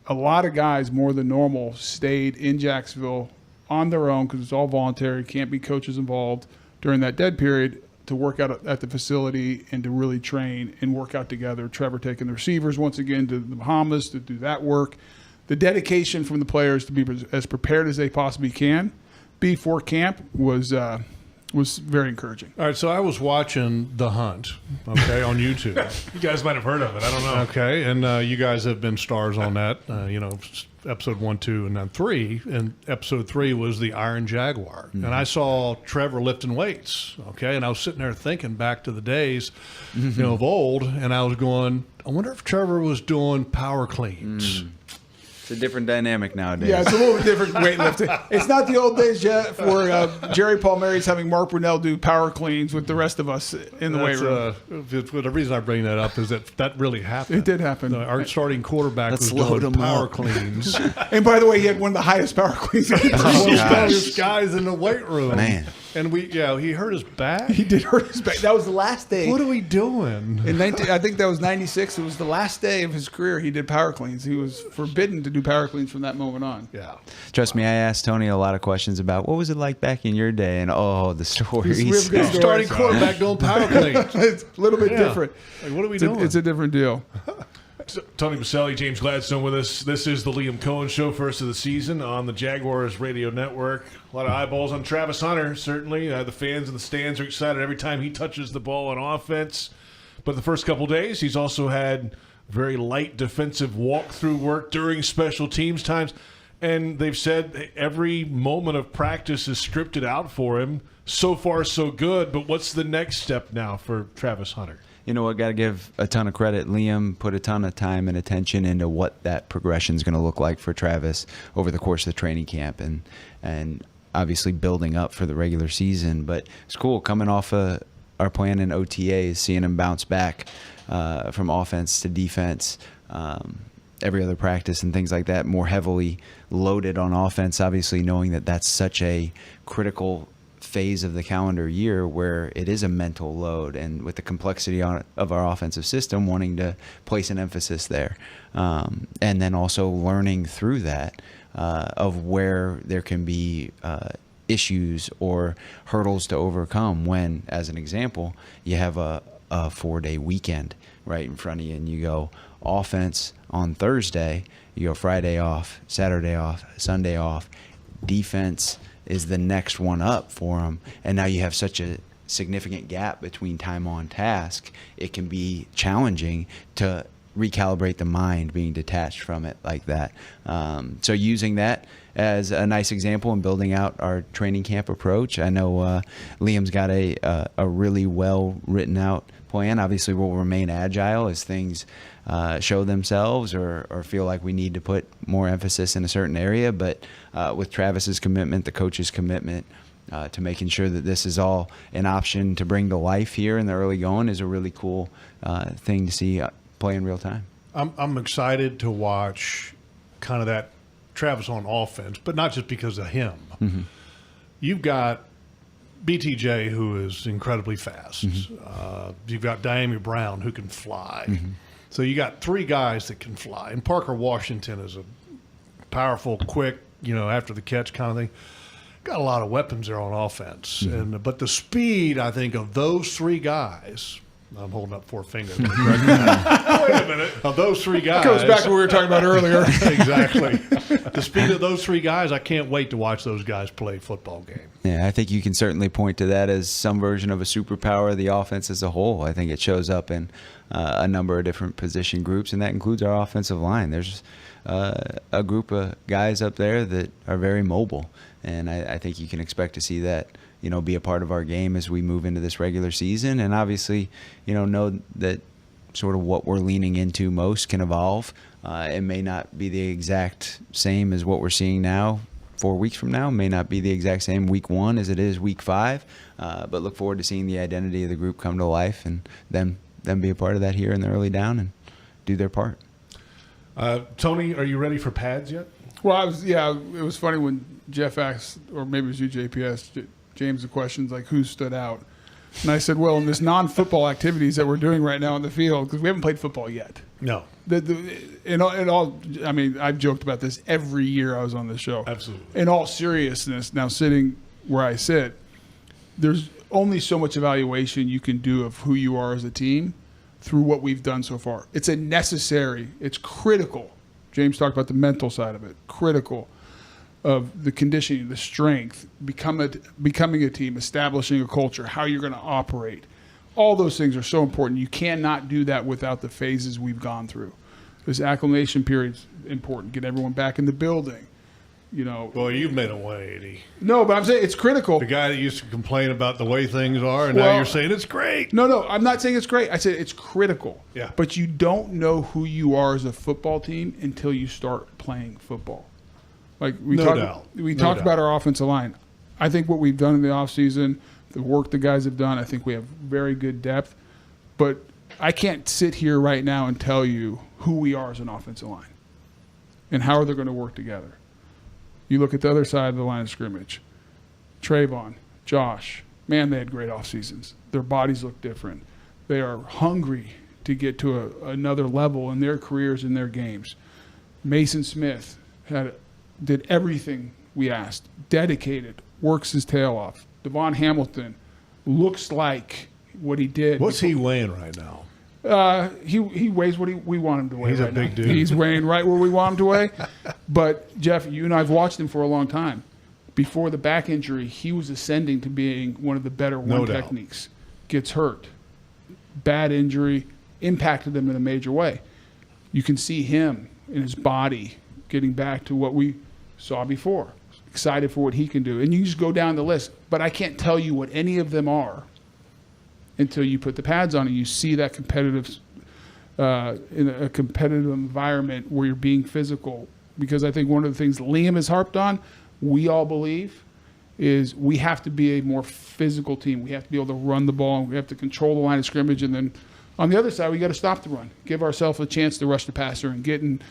A lot of guys, more than normal, stayed in Jacksonville on their own because it's all voluntary, can't be coaches involved during that dead period to work out at the facility and to really train and work out together. Trevor taking the receivers once again to the Bahamas to do that work. The dedication from the players to be as prepared as they possibly can before camp was very encouraging. All right, so I was watching The Hunt, okay, on YouTube. You guys might have heard of it. I don't know. Okay, and you guys have been stars on that. Episode 1, 2, and then 3. And episode 3 was the Iron Jaguar. Mm-hmm. And I saw Trevor lifting weights, okay? And I was sitting there thinking back to the days, of old, and I was going, I wonder if Trevor was doing power cleans. It's a different dynamic nowadays. Yeah, it's a little bit different weightlifting. It's not the old days, Jeff, where Jerry Palmieri's having Mark Brunell do power cleans with the rest of us in the weight room. The reason I bring that up is that really happened. It did happen. Our starting quarterback Let's was load doing him power up. cleans. And by the way, he had one of the highest power cleans. One of the gosh. strongest guys in the weight room. Man. And he hurt his back. He did hurt his back. That was the last day. What are we doing? I think that was 96. It was the last day of his career he did power cleans. He was forbidden to do power cleans from that moment on. Yeah. Trust me, I asked Tony a lot of questions about what was it like back in your day, and the stories. We have good stories. Starting quarterback doing power cleans. It's a little bit different. Like, what are we doing? It's a different deal. Tony Boselli, James Gladstone with us. This is the Liam Coen Show, first of the season on the Jaguars Radio Network. A lot of eyeballs on Travis Hunter, certainly. The fans in the stands are excited every time he touches the ball on offense. But the first couple days, he's also had very light defensive walkthrough work during special teams times. And they've said every moment of practice is scripted out for him. So far, so good. But what's the next step now for Travis Hunter? You know what? Got to give a ton of credit. Liam put a ton of time and attention into what that progression is going to look like for Travis over the course of the training camp, and obviously building up for the regular season. But it's cool coming off our plan in OTAs, seeing him bounce back from offense to defense. Every other practice and things like that, more heavily loaded on offense, obviously knowing that that's such a critical phase of the calendar year where it is a mental load, and with the complexity of our offensive system, wanting to place an emphasis there. And then also learning through that of where there can be issues or hurdles to overcome when, as an example, you have a 4-day weekend right in front of you, and you go offense on Thursday, you go Friday off, Saturday off, Sunday off, defense is the next one up for them, and now you have such a significant gap between time on task, it can be challenging to recalibrate the mind being detached from it like that. So using that as a nice example and building out our training camp approach. I know Liam's got a really well written out plan. Obviously we'll remain agile as things show themselves or feel like we need to put more emphasis in a certain area, but with Travis's commitment, the coach's commitment to making sure that this is all an option to bring to life here in the early going is a really cool thing to see play in real time. I'm excited to watch kind of that Travis on offense, but not just because of him. Mm-hmm. You've got BTJ, who is incredibly fast. Mm-hmm. You've got Diami Brown, who can fly. Mm-hmm. So you got three guys that can fly. And Parker Washington is a powerful, quick, after the catch kind of thing. Got a lot of weapons there on offense. Mm-hmm. But the speed, I think, of those three guys – I'm holding up four fingers. Wait a minute. Of those three guys. It goes back to what we were talking about earlier. Exactly. The speed of those three guys, I can't wait to watch those guys play football game. Yeah, I think you can certainly point to that as some version of a superpower of the offense as a whole. I think it shows up in a number of different position groups, and that includes our offensive line. There's a group of guys up there that are very mobile, and I think you can expect to see that be a part of our game as we move into this regular season. And obviously, know that sort of what we're leaning into most can evolve. It may not be the exact same as what we're seeing now 4 weeks from now. May not be the exact same week 1 as it is week 5, but look forward to seeing the identity of the group come to life and them be a part of that here in the early down and do their part. Tony, are you ready for pads yet? Well, it was funny when Jeff asked, or maybe it was you, JP, asked James the questions like who stood out. And I said, well, in this non-football activities that we're doing right now on the field, because we haven't played football yet. No. I mean, I've joked about this every year I was on this show. Absolutely. In all seriousness, now sitting where I sit, there's only so much evaluation you can do of who you are as a team through what we've done so far. It's it's critical. James talked about the mental side of it, critical of the conditioning, the strength, becoming a team, establishing a culture, how you're going to operate. All those things are so important. You cannot do that without the phases we've gone through. This acclimation period's important. Get everyone back in the building. Well, you've made a 180. No, but I'm saying it's critical. The guy that used to complain about the way things are, and now you're saying it's great. No, I'm not saying it's great. I said it's critical. Yeah. But you don't know who you are as a football team until you start playing football. Like we talked about our offensive line. I think what we've done in the offseason, the work the guys have done, I think we have very good depth. But I can't sit here right now and tell you who we are as an offensive line and how they're going to work together. You look at the other side of the line of scrimmage. Trayvon, Josh, man, they had great off seasons. Their bodies look different. They are hungry to get to another level in their careers and their games. Mason Smith did everything we asked, dedicated, works his tail off. Devon Hamilton looks like what he did. What's he weighing right now? He weighs what we want him to weigh. He's right a big now. dude. He's weighing right where we want him to weigh. But Jeff, you and I've watched him for a long time. Before the back injury, he was ascending to being one of the better techniques. Gets hurt, bad injury, impacted him in a major way. You can see him in his body getting back to what we saw before. Excited for what he can do, and you just go down the list. But I can't tell you what any of them are until you put the pads on and you see that competitive, in a competitive environment where you're being physical. Because I think one of the things Liam has harped on, we all believe, is we have to be a more physical team. We have to be able to run the ball, and we have to control the line of scrimmage. And then on the other side, we got to stop the run, give ourselves a chance to rush the passer and get in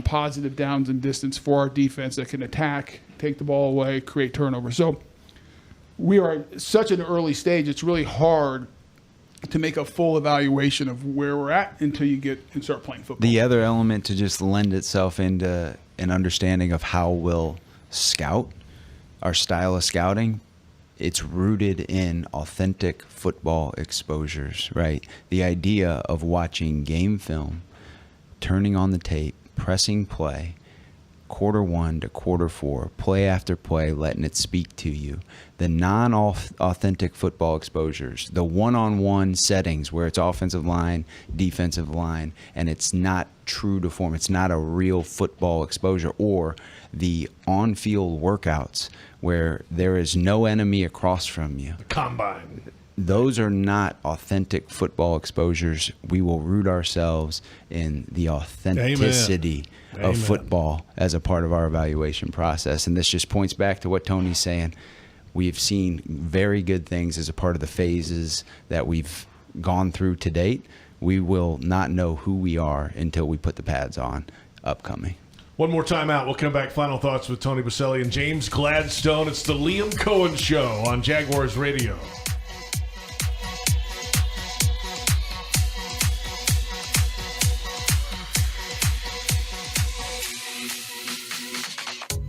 positive downs and distance for our defense that can attack, take the ball away, create turnovers. So we are at such an early stage, it's really hard to make a full evaluation of where we're at until you get and start playing football. The other element to just lend itself into an understanding of how we'll scout, our style of scouting, it's rooted in authentic football exposures, right? The idea of watching game film, turning on the tape, pressing play, quarter 1 to quarter 4, play after play, letting it speak to you. The non-authentic football exposures, the one-on-one settings where it's offensive line, defensive line, and it's not true to form. It's not a real football exposure. Or the on-field workouts where there is no enemy across from you. The combine. Those are not authentic football exposures. We will root ourselves in the authenticity of football as a part of our evaluation process. And this just points back to what Tony's saying. We've seen very good things as a part of the phases that we've gone through to date. We will not know who we are until we put the pads on upcoming. One more time out. We'll come back. Final thoughts with Tony Boselli and James Gladstone. It's the Liam Coen Show on Jaguars Radio.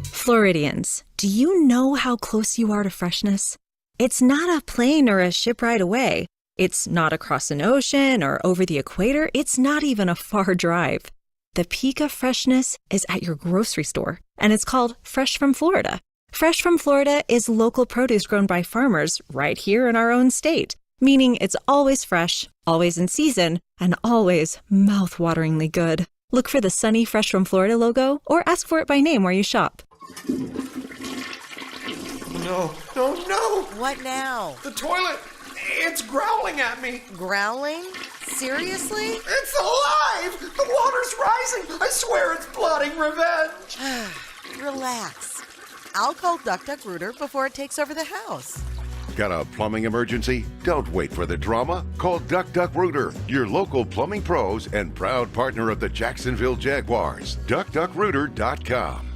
Floridians, do you know how close you are to freshness? It's not a plane or a ship ride away. It's not across an ocean or over the equator. It's not even a far drive. The peak of freshness is at your grocery store, and it's called Fresh from Florida. Fresh from Florida is local produce grown by farmers right here in our own state, meaning it's always fresh, always in season, and always mouth-wateringly good. Look for the sunny Fresh from Florida logo or ask for it by name where you shop. No, no, no! What now? The toilet! It's growling at me! Growling? Seriously? It's alive! The water's rising! I swear it's plotting revenge! Relax. I'll call Duck Duck Rooter before it takes over the house. Got a plumbing emergency? Don't wait for the drama. Call Duck Duck Rooter, your local plumbing pros and proud partner of the Jacksonville Jaguars. DuckDuckRooter.com.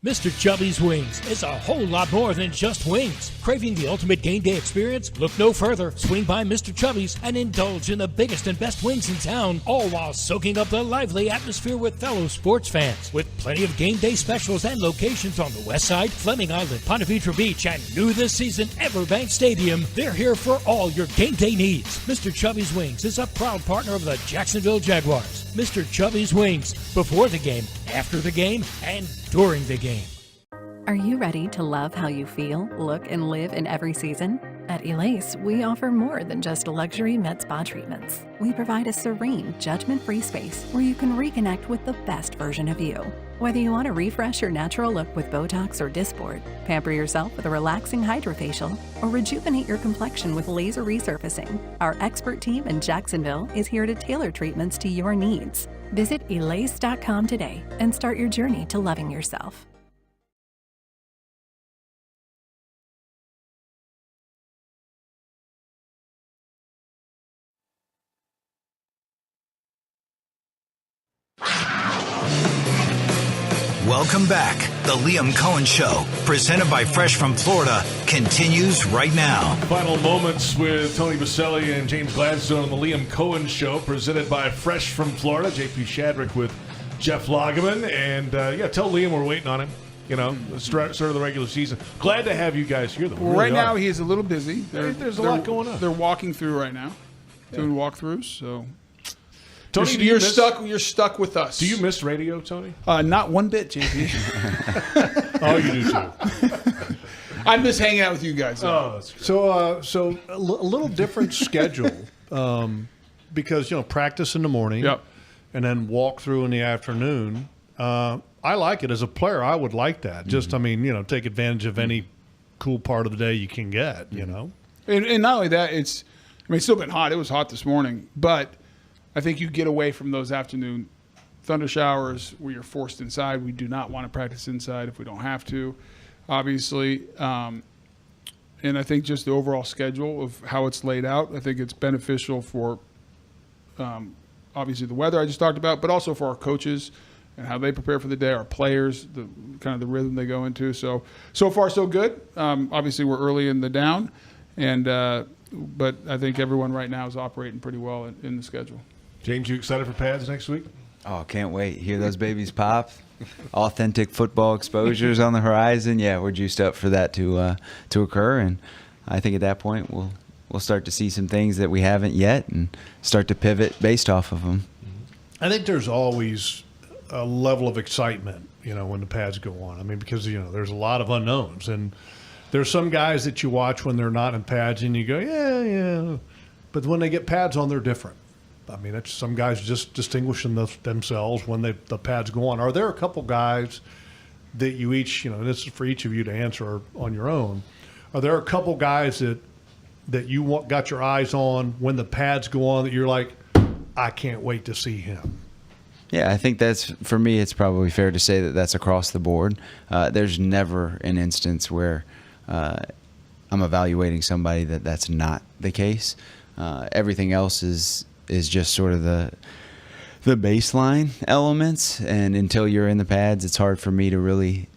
Mr. Chubby's Wings is a whole lot more than just wings. Craving the ultimate game day experience? Look no further. Swing by Mr. Chubby's and indulge in the biggest and best wings in town, all while soaking up the lively atmosphere with fellow sports fans. With plenty of game day specials and locations on the West Side, Fleming Island, Ponte Vedra Beach, and new this season, Everbank Stadium, they're here for all your game day needs. Mr. Chubby's Wings is a proud partner of the Jacksonville Jaguars. Mr. Chubby's Wings, before the game, after the game, and during the game. Are you ready to love how you feel, look, and live in every season? At Elase, we offer more than just luxury med spa treatments. We provide a serene, judgment-free space where you can reconnect with the best version of you. Whether you want to refresh your natural look with Botox or Dysport, pamper yourself with a relaxing hydrofacial, or rejuvenate your complexion with laser resurfacing, our expert team in Jacksonville is here to tailor treatments to your needs. Visit elase.com today and start your journey to loving yourself. Welcome back. The Liam Coen Show, presented by Fresh from Florida, continues right now. Final moments with Tony Boselli and James Gladstone on the Liam Coen Show, presented by Fresh from Florida. JP Shadrick with Jeff Lageman. And, tell Liam we're waiting on him. You know, start of the regular season. Glad to have you guys here. Well, right now he is a little busy. There's a lot going on. They're walking through right now, doing walkthroughs, so... Tony, you're stuck with us. Do you miss radio, Tony? Not one bit, JP. Oh, you do too. I miss hanging out with you guys. Oh, that's good. So a little different schedule because practice in the morning, and then walk through in the afternoon. I like it as a player. I would like that. Just take advantage of any cool part of the day you can get. You know, and not only that, it's still been hot. It was hot this morning, but I think you get away from those afternoon thunder showers where you're forced inside. We do not want to practice inside if we don't have to, obviously. And I think just the overall schedule of how it's laid out, I think it's beneficial for obviously the weather I just talked about, but also for our coaches and how they prepare for the day, our players, the kind of the rhythm they go into. So far so good. Obviously we're early in the down, but I think everyone right now is operating pretty well in the schedule. James, you excited for pads next week? Oh, can't wait. Hear those babies pop. Authentic football exposures on the horizon. Yeah, we're juiced up for that to occur, and I think at that point we'll start to see some things that we haven't yet and start to pivot based off of them. I think there's always a level of excitement, when the pads go on. Because there's a lot of unknowns, and there's some guys that you watch when they're not in pads, and you go, yeah, but when they get pads on, they're different. It's some guys just distinguishing themselves when the pads go on. Are there a couple guys that you each, this is for each of you to answer on your own, are there a couple guys that you got your eyes on when the pads go on that you're like, I can't wait to see him? Yeah, I think for me, it's probably fair to say that that's across the board. There's never an instance where I'm evaluating somebody that's not the case. Everything else is just sort of the baseline elements, and until you're in the pads, it's hard for me to really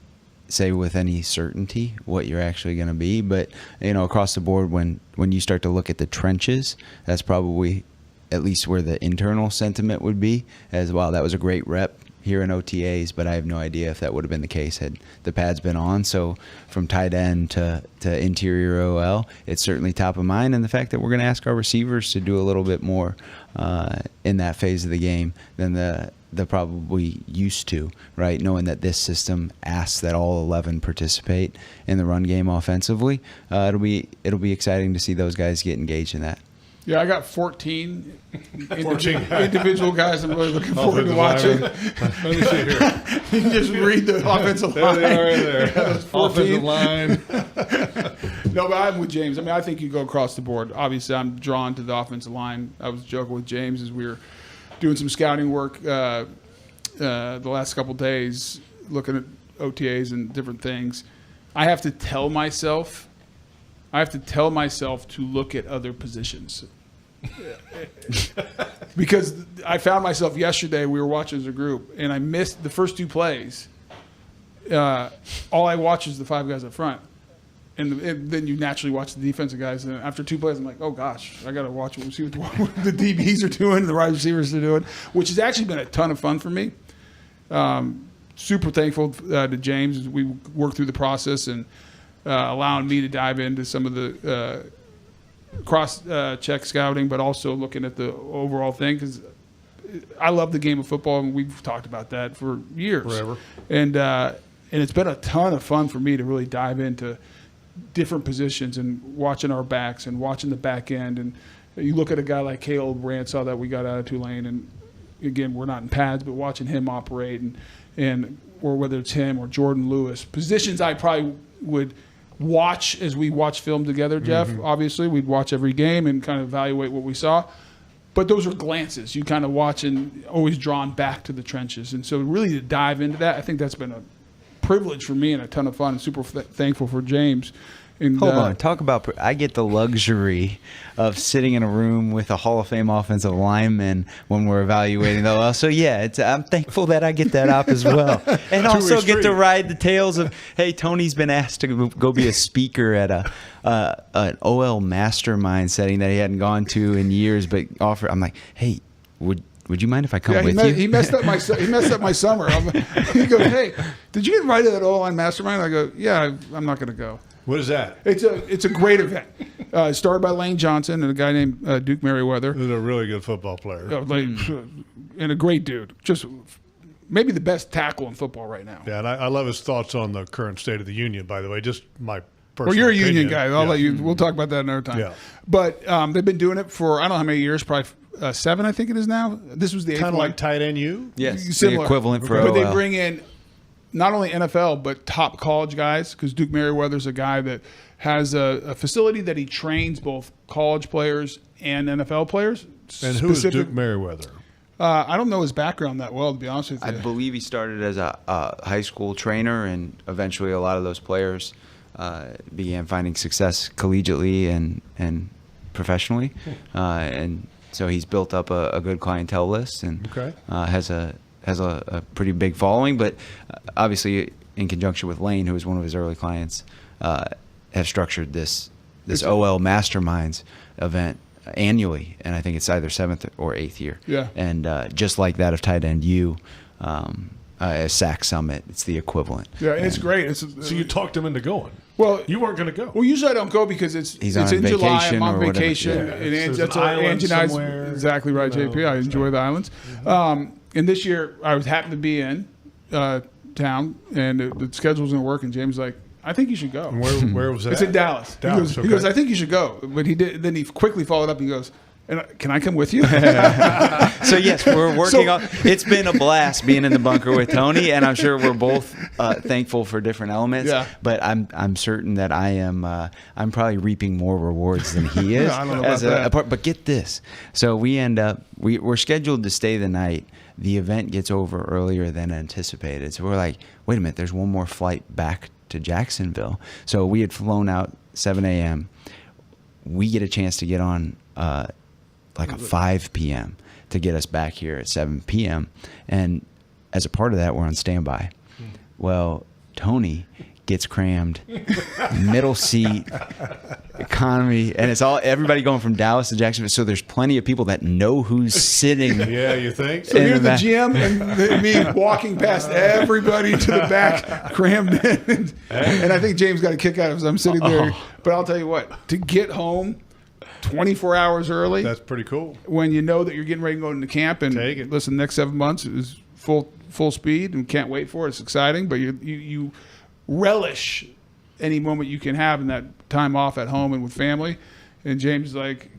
say with any certainty what you're actually going to be. But across the board, when you start to look at the trenches, that's probably at least where the internal sentiment would be as well. That was a great rep here in OTAs, but I have no idea if that would have been the case had the pads been on. So from tight end to interior OL, it's certainly top of mind. And the fact that we're going to ask our receivers to do a little bit more in that phase of the game than they're probably used to, right? Knowing that this system asks that all 11 participate in the run game offensively, it'll be exciting to see those guys get engaged in that. Yeah, I got 14 individual guys I'm really looking forward to watching. Let me see here. You can just read the offensive line. There they are right there. 14. Offensive line. No, but I'm with James. I think you go across the board. Obviously, I'm drawn to the offensive line. I was joking with James as we were doing some scouting work the last couple of days, looking at OTAs and different things, I have to tell myself to look at other positions. Because I found myself yesterday, we were watching as a group, and I missed the first 2 plays. All I watch is the 5 guys up front. And then you naturally watch the defensive guys. And after 2 plays, I'm like, oh, gosh, I got to watch what the DBs are doing, the wide receivers are doing, which has actually been a ton of fun for me. Super thankful to James as we worked through the process and allowing me to dive into some of the cross-check scouting, but also looking at the overall thing, because I love the game of football, and we've talked about that for years. Forever. And it's been a ton of fun for me to really dive into different positions and watching our backs and watching the back end. And you look at a guy like Caleb Ransaw that we got out of Tulane, and again, we're not in pads, but watching him operate and or whether it's him or Jordan Lewis, positions I probably would watch as we watch film together, Jeff. Mm-hmm. Obviously, we'd watch every game and kind of evaluate what we saw. But those are glances. You kind of watch and always drawn back to the trenches. And so really to dive into that, I think that's been a privilege for me and a ton of fun, and super thankful for James. And, Hold on. Talk about – I get the luxury of sitting in a room with a Hall of Fame offensive lineman when we're evaluating the OL. So, yeah, I'm thankful that I get that up as well. And also get to ride the tails of, hey, Tony's been asked to go be a speaker at an OL mastermind setting that he hadn't gone to in years, but I'm like, hey, would you mind if I come with you? He messed up my summer. He goes, hey, did you get invited to that O-line mastermind? I go, yeah, I'm not going to go. What is that? It's a great event. Started by Lane Johnson and a guy named Duke Merriweather. He's a really good football player. And a great dude. Just maybe the best tackle in football right now. Yeah, and I love his thoughts on the current state of the union, by the way. Just my personal Well, you're a opinion. union guy. I'll let you. We'll talk about that another time. Yeah. But they've been doing it for I don't know how many years, probably 7, I think it is now. This was the 8th Kind of one. like tight end U? Yes, Similar. the equivalent for But OL. they bring in not only NFL, but top college guys, because Duke Merriweather's a guy that has a facility that he trains both college players and NFL players. And who is Duke Merriweather? I don't know his background that well, to be honest with you. I believe he started as a high school trainer, and eventually a lot of those players began finding success collegiately and professionally. And so he's built up a good clientele list and has a pretty big following. But obviously, in conjunction with Lane, who was one of his early clients, have structured this OL Masterminds event annually, and I think it's either 7th or 8th year. Yeah. And just like that of Tight End U, SAC Summit, it's the equivalent. Yeah, and it's great. So you talked him into going. Well, you weren't going to go. Well, usually I don't go because it's in July. I'm on vacation, Yeah, and that's an island somewhere, exactly right, JP. I enjoy the islands. And this year I was happened to be in town, and the schedule was going to work. And James was like, I think you should go. And where was that? It's in Dallas. He goes, I think you should go. But he did. Then he quickly followed up. And he goes, can I come with you? So yes, we're working on. It's been a blast being in the bunker with Tony, and I'm sure we're both thankful for different elements. Yeah. But I'm certain that I'm probably reaping more rewards than he is. I don't know about that. But get this. So we end up we're scheduled to stay the night. The event gets over earlier than anticipated. So we're like, wait a minute, there's one more flight back to Jacksonville. So we had flown out 7 a.m. We get a chance to get on like a 5 p.m. to get us back here at 7 p.m. And as a part of that, we're on standby. Well, Tony gets crammed, middle seat, economy, and it's all everybody going from Dallas to Jacksonville. So there's plenty of people that know who's sitting. Yeah, you think? So you're the GM and me walking past everybody to the back, crammed in. And I think James got a kick out of it as I'm sitting there. But I'll tell you what, to get home 24 hours early. That's pretty cool. When you know that you're getting ready to go into camp and listen, the next 7 months is full speed and can't wait for it. It's exciting, but you relish any moment you can have in that time off at home and with family. And James is like,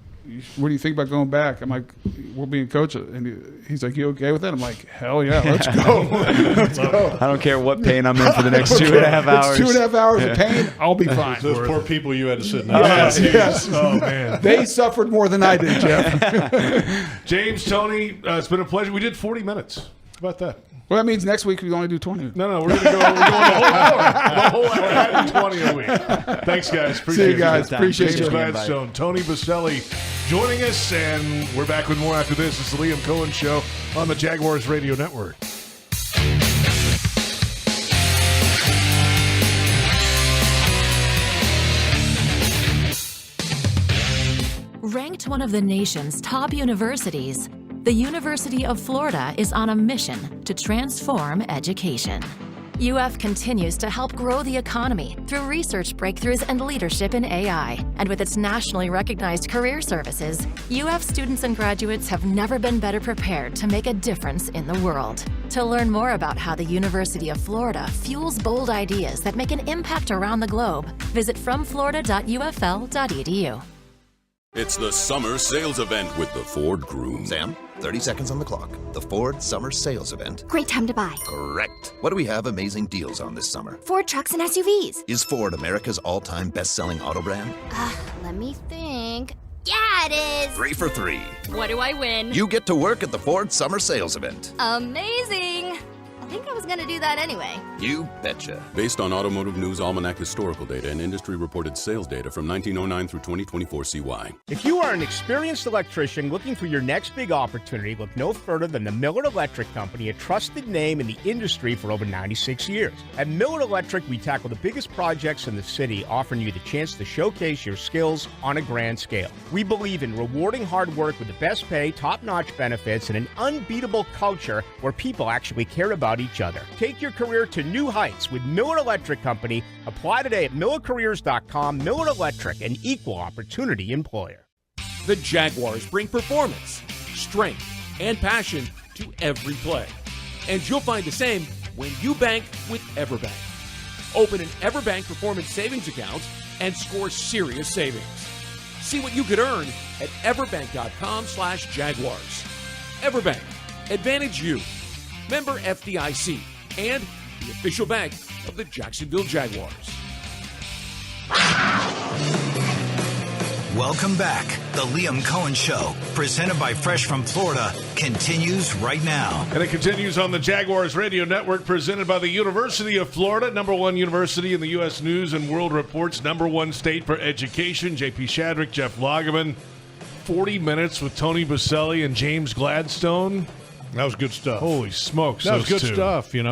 what do you think about going back? I'm like, we'll be in coach. And he's like, you okay with that? I'm like, hell yeah, let's go. Let's go. I don't care what pain I'm in for the next 2.5 hours. It's 2.5 hours of pain. I'll be fine. Those poor people you had to sit next to. Yes. Oh, man. They suffered more than I did, Jeff. James, Tony, it's been a pleasure. We did 40 minutes. about that? Well, that means next week we only do 20. No, we're going to go the whole hour. Adding 20 a week. Thanks, guys. Appreciate See you guys. Appreciate you. you. Gladstone, Tony Boselli joining us, and we're back with more after this. It's the Liam Coen Show on the Jaguars Radio Network. Ranked one of the nation's top universities, the University of Florida is on a mission to transform education. UF continues to help grow the economy through research breakthroughs and leadership in AI. And with its nationally recognized career services, UF students and graduates have never been better prepared to make a difference in the world. To learn more about how the University of Florida fuels bold ideas that make an impact around the globe, visit fromflorida.ufl.edu. It's the summer sales event with the Ford Groom. Sam, 30 seconds on the clock. The Ford Summer Sales Event. Great time to buy. Correct. What do we have amazing deals on this summer? Ford trucks and SUVs. Is Ford America's all-time best-selling auto brand? Let me think. Yeah, it is. 3 for 3. What do I win? You get to work at the Ford Summer Sales Event. Amazing. I think I was going to do that anyway. You betcha. Based on Automotive News Almanac historical data and industry-reported sales data from 1909 through 2024 CY. If you are an experienced electrician looking for your next big opportunity, look no further than the Miller Electric Company, a trusted name in the industry for over 96 years. At Miller Electric, we tackle the biggest projects in the city, offering you the chance to showcase your skills on a grand scale. We believe in rewarding hard work with the best pay, top-notch benefits, and an unbeatable culture where people actually care about each other. Take your career to new heights with Miller Electric Company. Apply today at millercareers.com. Miller Electric, an equal opportunity employer. The Jaguars bring performance, strength, and passion to every play. And you'll find the same when you bank with EverBank. Open an EverBank performance savings account and score serious savings. See what you could earn at everbank.com/Jaguars. EverBank. Advantage you. Member FDIC and the official bank of the Jacksonville Jaguars. Welcome back. The Liam Coen Show, presented by Fresh from Florida, continues right now. And it continues on the Jaguars Radio Network, presented by the University of Florida, #1 university in the U.S. News and World Report's #1 state for education. JP Shadrick, Jeff Lageman. 40 minutes with Tony Boselli and James Gladstone. That was good stuff. Holy smokes. That was good stuff, and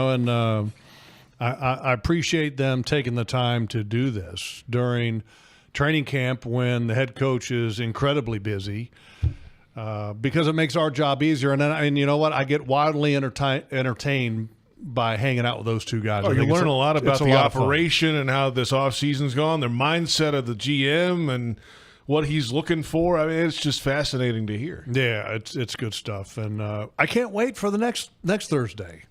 I appreciate them taking the time to do this during training camp when the head coach is incredibly busy because it makes our job easier. And you know what? I get wildly entertained by hanging out with those two guys. Oh, you learn a lot about the operation and how this offseason's gone, their mindset of the GM and what he's looking for. I mean, it's just fascinating to hear. Yeah, it's good stuff, and I can't wait for the next Thursday.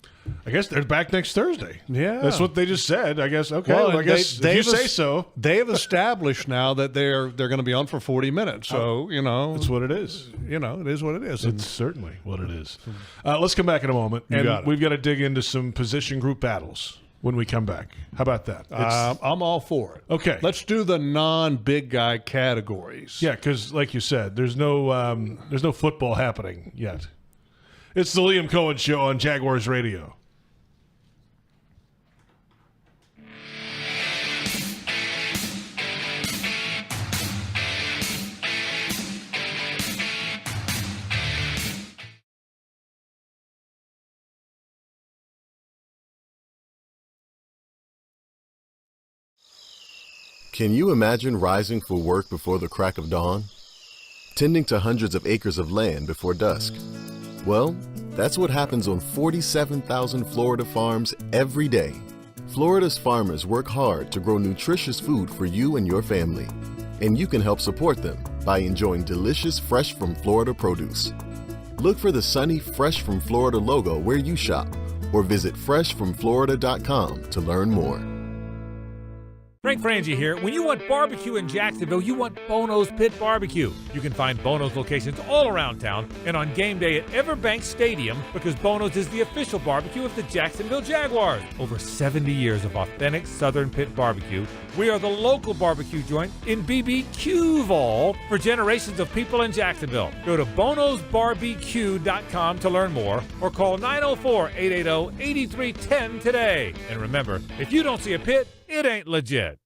I guess they're back next Thursday. Yeah, that's what they just said. I guess. Okay, well, I guess if you say so. They have established now that they're going to be on for 40 minutes. So that's what it is. It is what it is. It's certainly what it is. Let's come back in a moment, and we've got to dig into some position group battles when we come back. How about that? I'm all for it. Okay. Let's do the non-big guy categories. Yeah, because like you said, there's no football happening yet. It's the Liam Coen Show on Jaguars Radio. Can you imagine rising for work before the crack of dawn? Tending to hundreds of acres of land before dusk? Well, that's what happens on 47,000 Florida farms every day. Florida's farmers work hard to grow nutritious food for you and your family. And you can help support them by enjoying delicious Fresh from Florida produce. Look for the sunny Fresh from Florida logo where you shop or visit freshfromflorida.com to learn more. Frank Frangie here. When you want barbecue in Jacksonville, you want Bono's Pit Barbecue. You can find Bono's locations all around town and on game day at Everbank Stadium because Bono's is the official barbecue of the Jacksonville Jaguars. Over 70 years of authentic Southern Pit Barbecue. We are the local barbecue joint in BBQval for generations of people in Jacksonville. Go to bonosbarbecue.com to learn more or call 904-880-8310 today. And remember, if you don't see a pit, it ain't legit.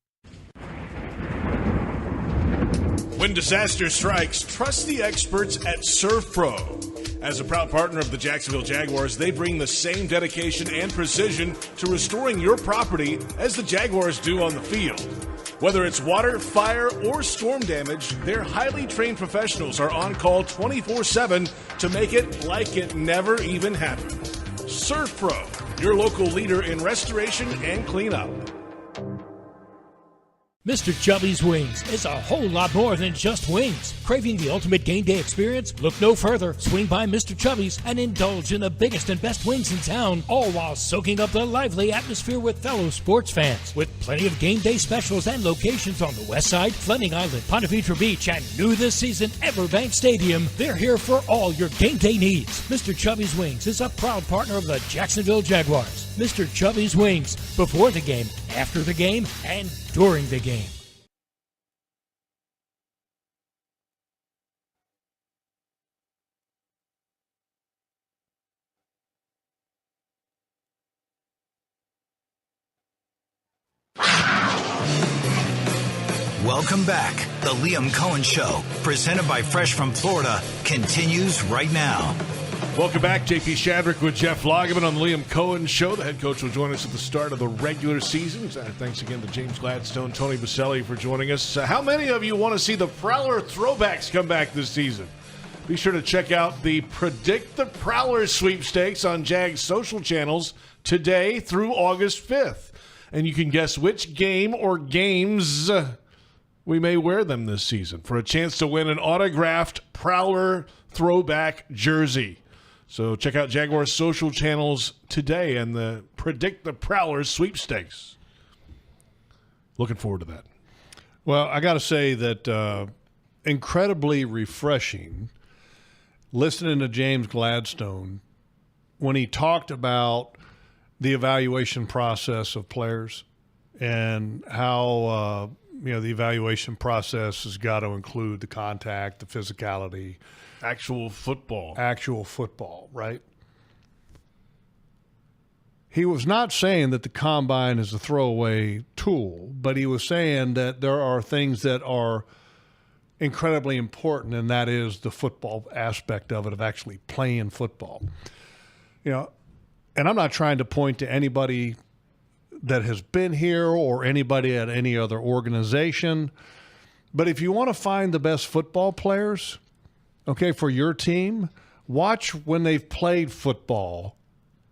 When disaster strikes, trust the experts at Surf Pro. As a proud partner of the Jacksonville Jaguars, they bring the same dedication and precision to restoring your property as the Jaguars do on the field. Whether it's water, fire, or storm damage, their highly trained professionals are on call 24/7 to make it like it never even happened. Surf Pro, your local leader in restoration and cleanup. Mr. Chubby's Wings is a whole lot more than just wings. Craving the ultimate game day experience? Look no further. Swing by Mr. Chubby's and indulge in the biggest and best wings in town, all while soaking up the lively atmosphere with fellow sports fans. With plenty of game day specials and locations on the West Side, Fleming Island, Ponte Vedra Beach, and new this season, Everbank Stadium, they're here for all your game day needs. Mr. Chubby's Wings is a proud partner of the Jacksonville Jaguars. Mr. Chubby's Wings, before the game, after the game, and during the game. Welcome back. The Liam Coen Show, presented by Fresh from Florida, continues right now. Welcome back. JP Shadrick with Jeff Lageman on the Liam Coen Show. The head coach will join us at the start of the regular season. Thanks again to James Gladstone, Tony Boselli for joining us. How many of you want to see the Prowler throwbacks come back this season? Be sure to check out the Predict the Prowler sweepstakes on Jag's social channels today through August 5th. And you can guess which game or games we may wear them this season for a chance to win an autographed Prowler throwback jersey. So check out Jaguars social channels today and the Predict the Prowler sweepstakes. Looking forward to that. Well, I got to say that incredibly refreshing listening to James Gladstone when he talked about the evaluation process of players and how the evaluation process has got to include the contact, the physicality. Actual football, right? He was not saying that the combine is a throwaway tool, but he was saying that there are things that are incredibly important, and that is the football aspect of it, of actually playing football. And I'm not trying to point to anybody that has been here or anybody at any other organization, but if you want to find the best football players, for your team, watch when they've played football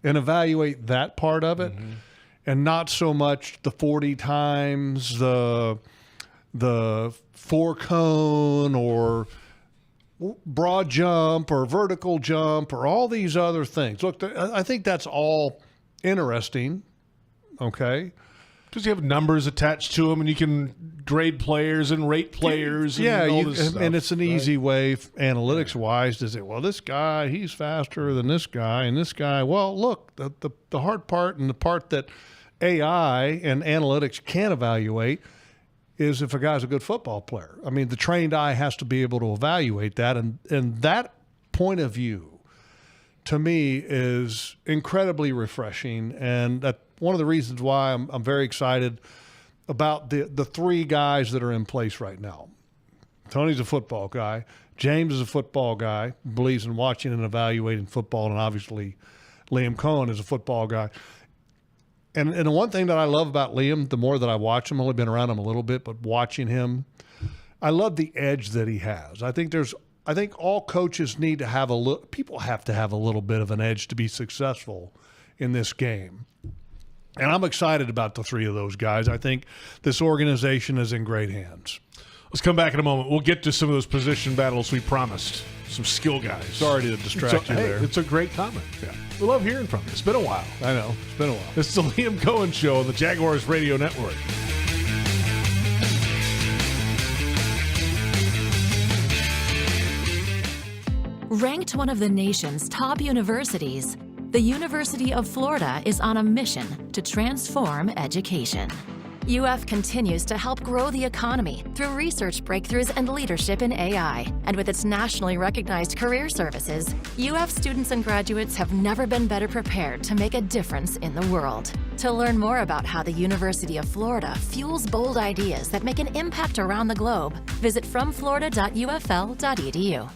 and evaluate that part of it, and not so much the 40 times, the four cone or broad jump or vertical jump or all these other things. Look, I think that's all interesting, okay? Because you have numbers attached to them, and you can grade players and rate players. And all this stuff, and it's an easy way, analytics-wise, to say, well, this guy, he's faster than this guy, and this guy. Well, look, the hard part and the part that AI and analytics can evaluate is if a guy's a good football player. I mean, the trained eye has to be able to evaluate that, and that point of view, to me, is incredibly refreshing, and that. One of the reasons why I'm very excited about the three guys that are in place right now. Tony's a football guy. James is a football guy, believes in watching and evaluating football, and obviously Liam Coen is a football guy. And the one thing that I love about Liam, the more that I watch him, I've only been around him a little bit, but watching him, I love the edge that he has. I think all coaches need to have people have to have a little bit of an edge to be successful in this game. And I'm excited about the three of those guys. I think this organization is in great hands. Let's come back in a moment. We'll get to some of those position battles we promised. Some skill guys. Sorry to distract you there. It's a great comment. Yeah. We love hearing from you. It's been a while. I know. It's been a while. It's the Liam Coen Show on the Jaguars Radio Network. Ranked one of the nation's top universities, the University of Florida is on a mission to transform education. UF continues to help grow the economy through research breakthroughs and leadership in AI. And with its nationally recognized career services, UF students and graduates have never been better prepared to make a difference in the world. To learn more about how the University of Florida fuels bold ideas that make an impact around the globe, visit fromflorida.ufl.edu.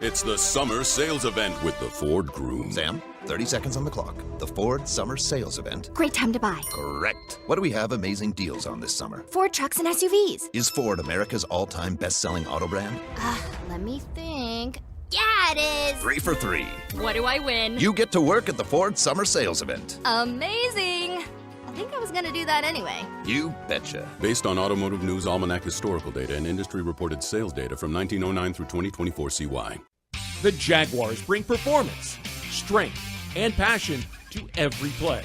It's the summer sales event with the Ford Groom. Sam, 30 seconds on the clock. The Ford Summer Sales Event. Great time to buy. Correct. What do we have amazing deals on this summer? Ford trucks and SUVs. Is Ford America's all-time best-selling auto brand? Let me think. Yeah, it is. 3 for 3. What do I win? You get to work at the Ford Summer Sales Event. Amazing. I think I was going to do that anyway. You betcha. Based on Automotive News Almanac historical data and industry-reported sales data from 1909 through 2024 CY. The Jaguars bring performance, strength, and passion to every play.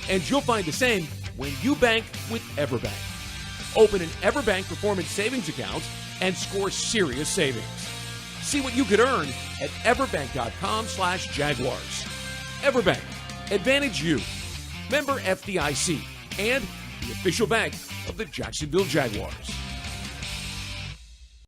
And you'll find the same when you bank with EverBank. Open an EverBank Performance Savings account and score serious savings. See what you could earn at everbank.com/Jaguars. EverBank, advantage you. Member FDIC and the official bank of the Jacksonville Jaguars.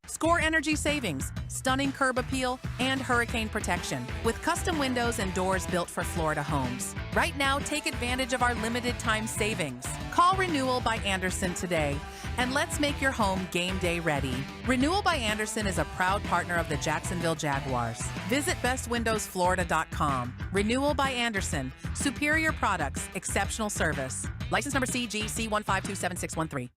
Score energy savings, stunning curb appeal, and hurricane protection with custom windows and doors built for Florida homes. Right now, take advantage of our limited time savings. Call Renewal by Andersen today, and let's make your home game day ready. Renewal by Andersen is a proud partner of the Jacksonville Jaguars. Visit bestwindowsflorida.com. Renewal by Andersen. Superior products, exceptional service. License number CGC1527613.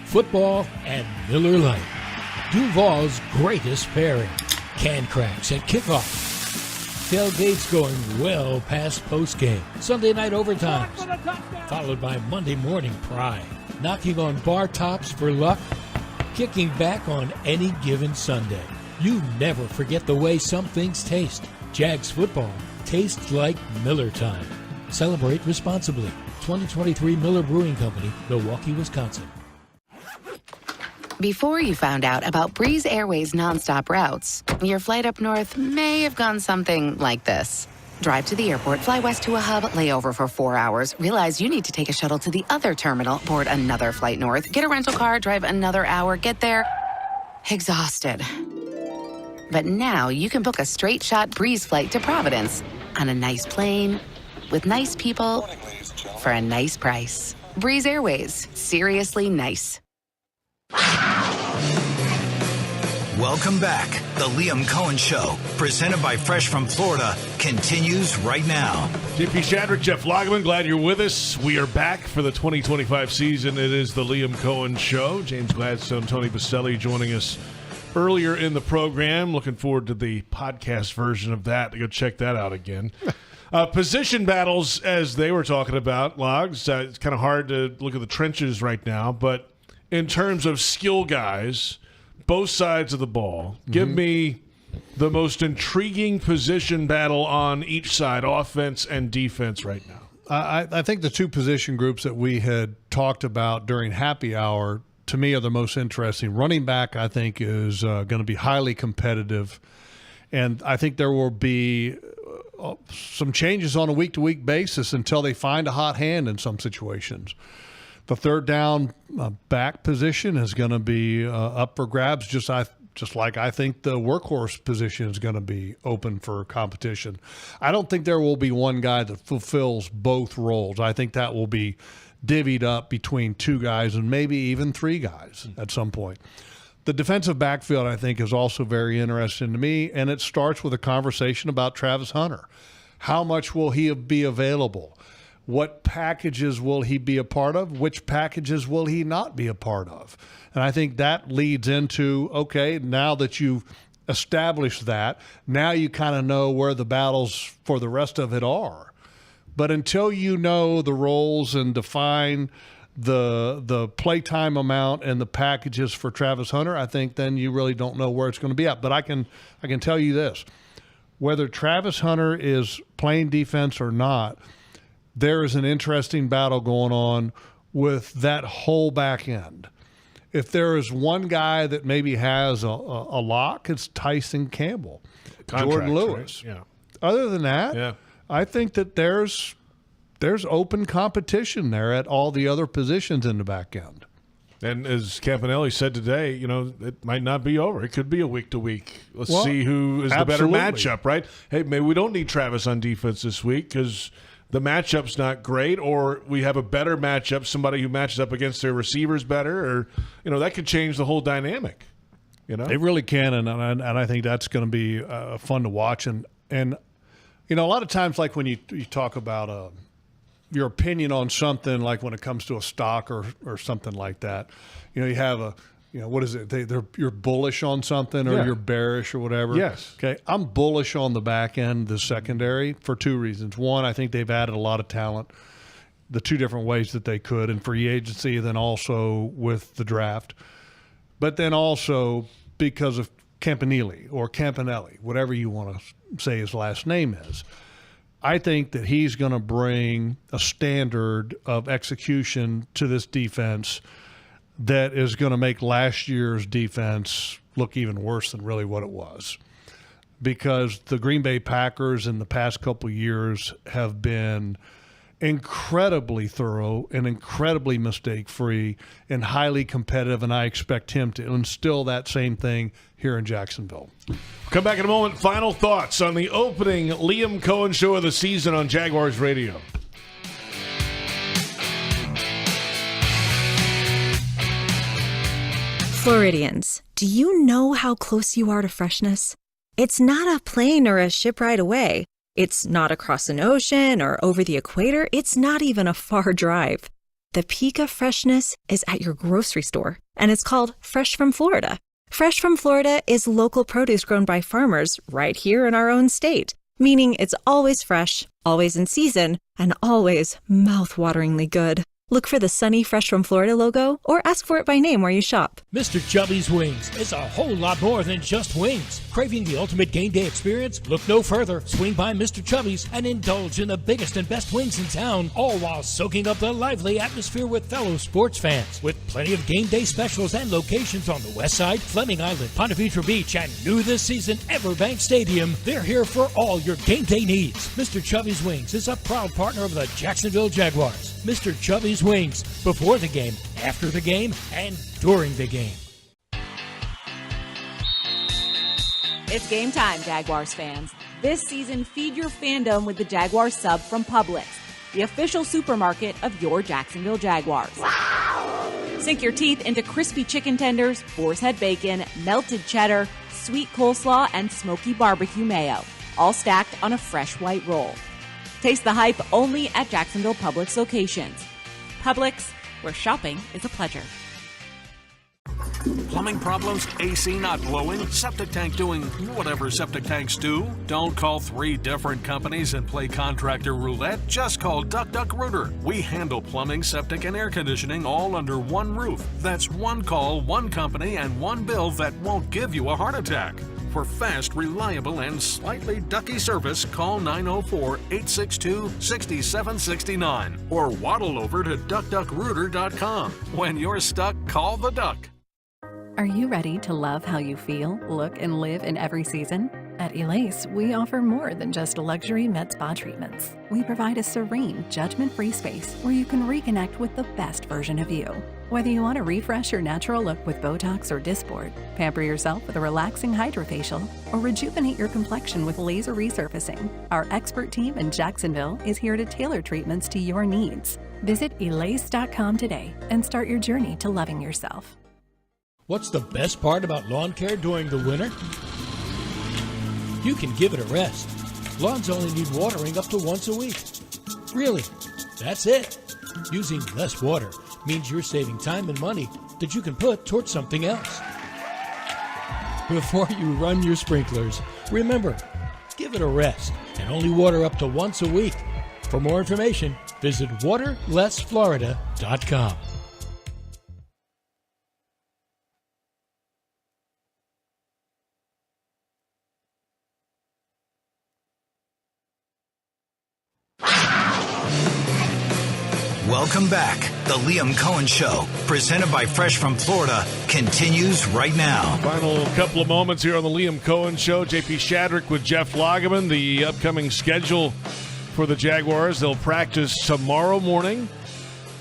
Football and Miller Lite. Duval's greatest pairing. Can cracks at kickoff. Tailgates going well past postgame. Sunday night overtimes. Followed by Monday morning pride. Knocking on bar tops for luck. Kicking back on any given Sunday. You never forget the way some things taste. Jags football tastes like Miller time. Celebrate responsibly. 2023 Miller Brewing Company, Milwaukee, Wisconsin. Before you found out about Breeze Airways nonstop routes, your flight up north may have gone something like this. Drive to the airport, fly west to a hub, lay over for 4 hours, realize you need to take a shuttle to the other terminal, board another flight north, get a rental car, drive another hour, get there, exhausted. But now you can book a straight-shot Breeze flight to Providence on a nice plane with nice people for a nice price. Breeze Airways, seriously nice. Welcome back. The Liam Coen Show, presented by Fresh from Florida, continues right now. JP Shadrick, Jeff Lageman, glad you're with us. We are back for the 2025 season. It is the Liam Coen Show. James Gladstone, Tony Boselli joining us earlier in the program. Looking forward to the podcast version of that. Go check that out again. Position battles, as they were talking about, Logs. It's kind of hard to look at the trenches right now, but in terms of skill guys, both sides of the ball, give me the most intriguing position battle on each side, offense and defense right now. I think the two position groups that we had talked about during Happy Hour, to me, are the most interesting. Running back, I think, is going to be highly competitive, and I think there will be some changes on a week-to-week basis until they find a hot hand in some situations. The third down back position is going to be up for grabs, just like I think the workhorse position is going to be open for competition. I don't think there will be one guy that fulfills both roles. I think that will be divvied up between two guys and maybe even three guys at some point. The defensive backfield, I think, is also very interesting to me, and it starts with a conversation about Travis Hunter. How much will he be available? What packages will he be a part of? Which packages will he not be a part of? And I think that leads into, okay, now that you've established that, now you kind of know where the battles for the rest of it are. But until you know the roles and define the playtime amount and the packages for Travis Hunter, I think then you really don't know where it's going to be at. But I can tell you this, whether Travis Hunter is playing defense or not, there is an interesting battle going on with that whole back end. if there is one guy that maybe has a lock, it's Tyson Campbell, Jordan Lewis. Right? Yeah. Other than that, I think that there's open competition there at all the other positions in the back end. And as Campanelli said today, it might not be over. It could be a week to week. Let's see who is the better matchup, right? Hey, maybe we don't need Travis on defense this week because the matchup's not great, or we have a better matchup, somebody who matches up against their receivers better, or that could change the whole dynamic. It really can, and I think that's going to be fun to watch. And a lot of times, like when you talk about your opinion on something, like when it comes to a stock or something like that, you have what is it? You're bullish on something, or you're bearish, or whatever. Yes. Okay. I'm bullish on the back end, the secondary, for two reasons. One, I think they've added a lot of talent, the two different ways that they could in free agency, and then also with the draft. But then also because of Campanelli, whatever you want to say his last name is. I think that he's going to bring a standard of execution to this defense that is going to make last year's defense look even worse than really what it was. Because the Green Bay Packers in the past couple of years have been incredibly thorough and incredibly mistake-free and highly competitive, and I expect him to instill that same thing here in Jacksonville. Come back in a moment. Final thoughts on the opening Liam Coen Show of the season on Jaguars Radio. Floridians, do you know how close you are to freshness? It's not a plane or a ship ride away. It's not across an ocean or over the equator. It's not even a far drive. The peak of freshness is at your grocery store, and it's called Fresh from Florida. Fresh from Florida is local produce grown by farmers right here in our own state, meaning it's always fresh, always in season, and always mouth-wateringly good. Look for the sunny Fresh from Florida logo or ask for it by name where you shop. Mr. Chubby's Wings is a whole lot more than just wings. Craving the ultimate game day experience? Look no further. Swing by Mr. Chubby's and indulge in the biggest and best wings in town, all while soaking up the lively atmosphere with fellow sports fans. With plenty of game day specials and locations on the West Side, Fleming Island, Ponte Vedra Beach, and new this season, Everbank Stadium, they're here for all your game day needs. Mr. Chubby's Wings is a proud partner of the Jacksonville Jaguars. Mr. Chubby's Wings, before the game, after the game, and during the game. It's game time, Jaguars fans. This season, feed your fandom with the Jaguars sub from Publix, the official supermarket of your Jacksonville Jaguars. Wow. Sink your teeth into crispy chicken tenders, boar's head bacon, melted cheddar, sweet coleslaw, and smoky barbecue mayo, all stacked on a fresh white roll. Taste the hype only at Jacksonville Publix locations. Publix, where shopping is a pleasure. Plumbing problems? AC not blowing? Septic tank doing whatever septic tanks do? Don't call 3 different companies and play contractor roulette. Just call Duck Duck Rooter. We handle plumbing, septic, and air conditioning all under one roof. That's one call, one company, and one bill that won't give you a heart attack. For fast, reliable, and slightly ducky service, call 904-862-6769 or waddle over to duckduckrooter.com. When you're stuck, call the duck. Are you ready to love how you feel, look, and live in every season? At Elase, we offer more than just luxury med spa treatments. We provide a serene, judgment-free space where you can reconnect with the best version of you. Whether you want to refresh your natural look with Botox or Dysport, pamper yourself with a relaxing hydrofacial, or rejuvenate your complexion with laser resurfacing, our expert team in Jacksonville is here to tailor treatments to your needs. Visit Elase.com today and start your journey to loving yourself. What's the best part about lawn care during the winter? You can give it a rest. Lawns only need watering up to once a week. Really, that's it. Using less water means you're saving time and money that you can put towards something else. Before you run your sprinklers, remember, give it a rest and only water up to once a week. For more information, visit waterlessflorida.com. Welcome back. The Liam Coen Show, presented by Fresh from Florida, continues right now. Final couple of moments here on the Liam Coen Show. JP Shadrick with Jeff Lageman. The upcoming schedule for the Jaguars. They'll practice tomorrow morning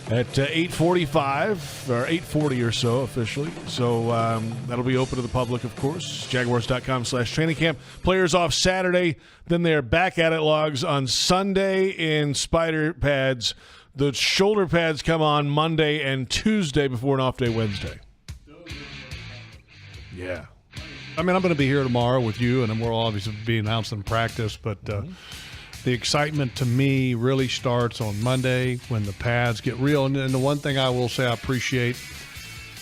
at 8:45 or 8:40 or so officially. So that'll be open to the public, of course. Jaguars.com/training camp. Players off Saturday. Then they're back at it logs on Sunday in spider pads. The shoulder pads come on Monday and Tuesday before an off day Wednesday. Yeah. I mean, I'm going to be here tomorrow with you, and we'll obviously be announcing practice, but the excitement to me really starts on Monday when the pads get real. And the one thing I will say I appreciate,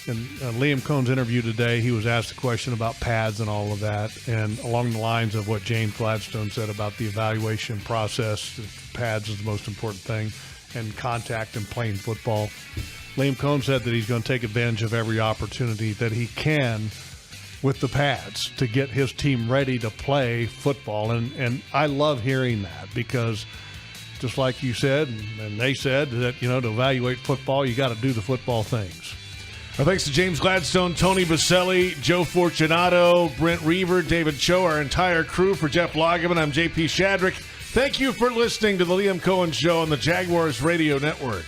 in Liam Coen's interview today, he was asked a question about pads and all of that, and along the lines of what James Gladstone said about the evaluation process, pads is the most important thing, and contact and playing football. Liam Coen said that he's going to take advantage of every opportunity that he can with the pads to get his team ready to play football. And I love hearing that, because just like you said, and they said, that, to evaluate football, you got to do the football things. Our thanks to James Gladstone, Tony Boselli, Joe Fortunato, Brent Reaver, David Cho, our entire crew. For Jeff Lageman, I'm JP Shadrick. Thank you for listening to the Liam Coen Show on the Jaguars Radio Network.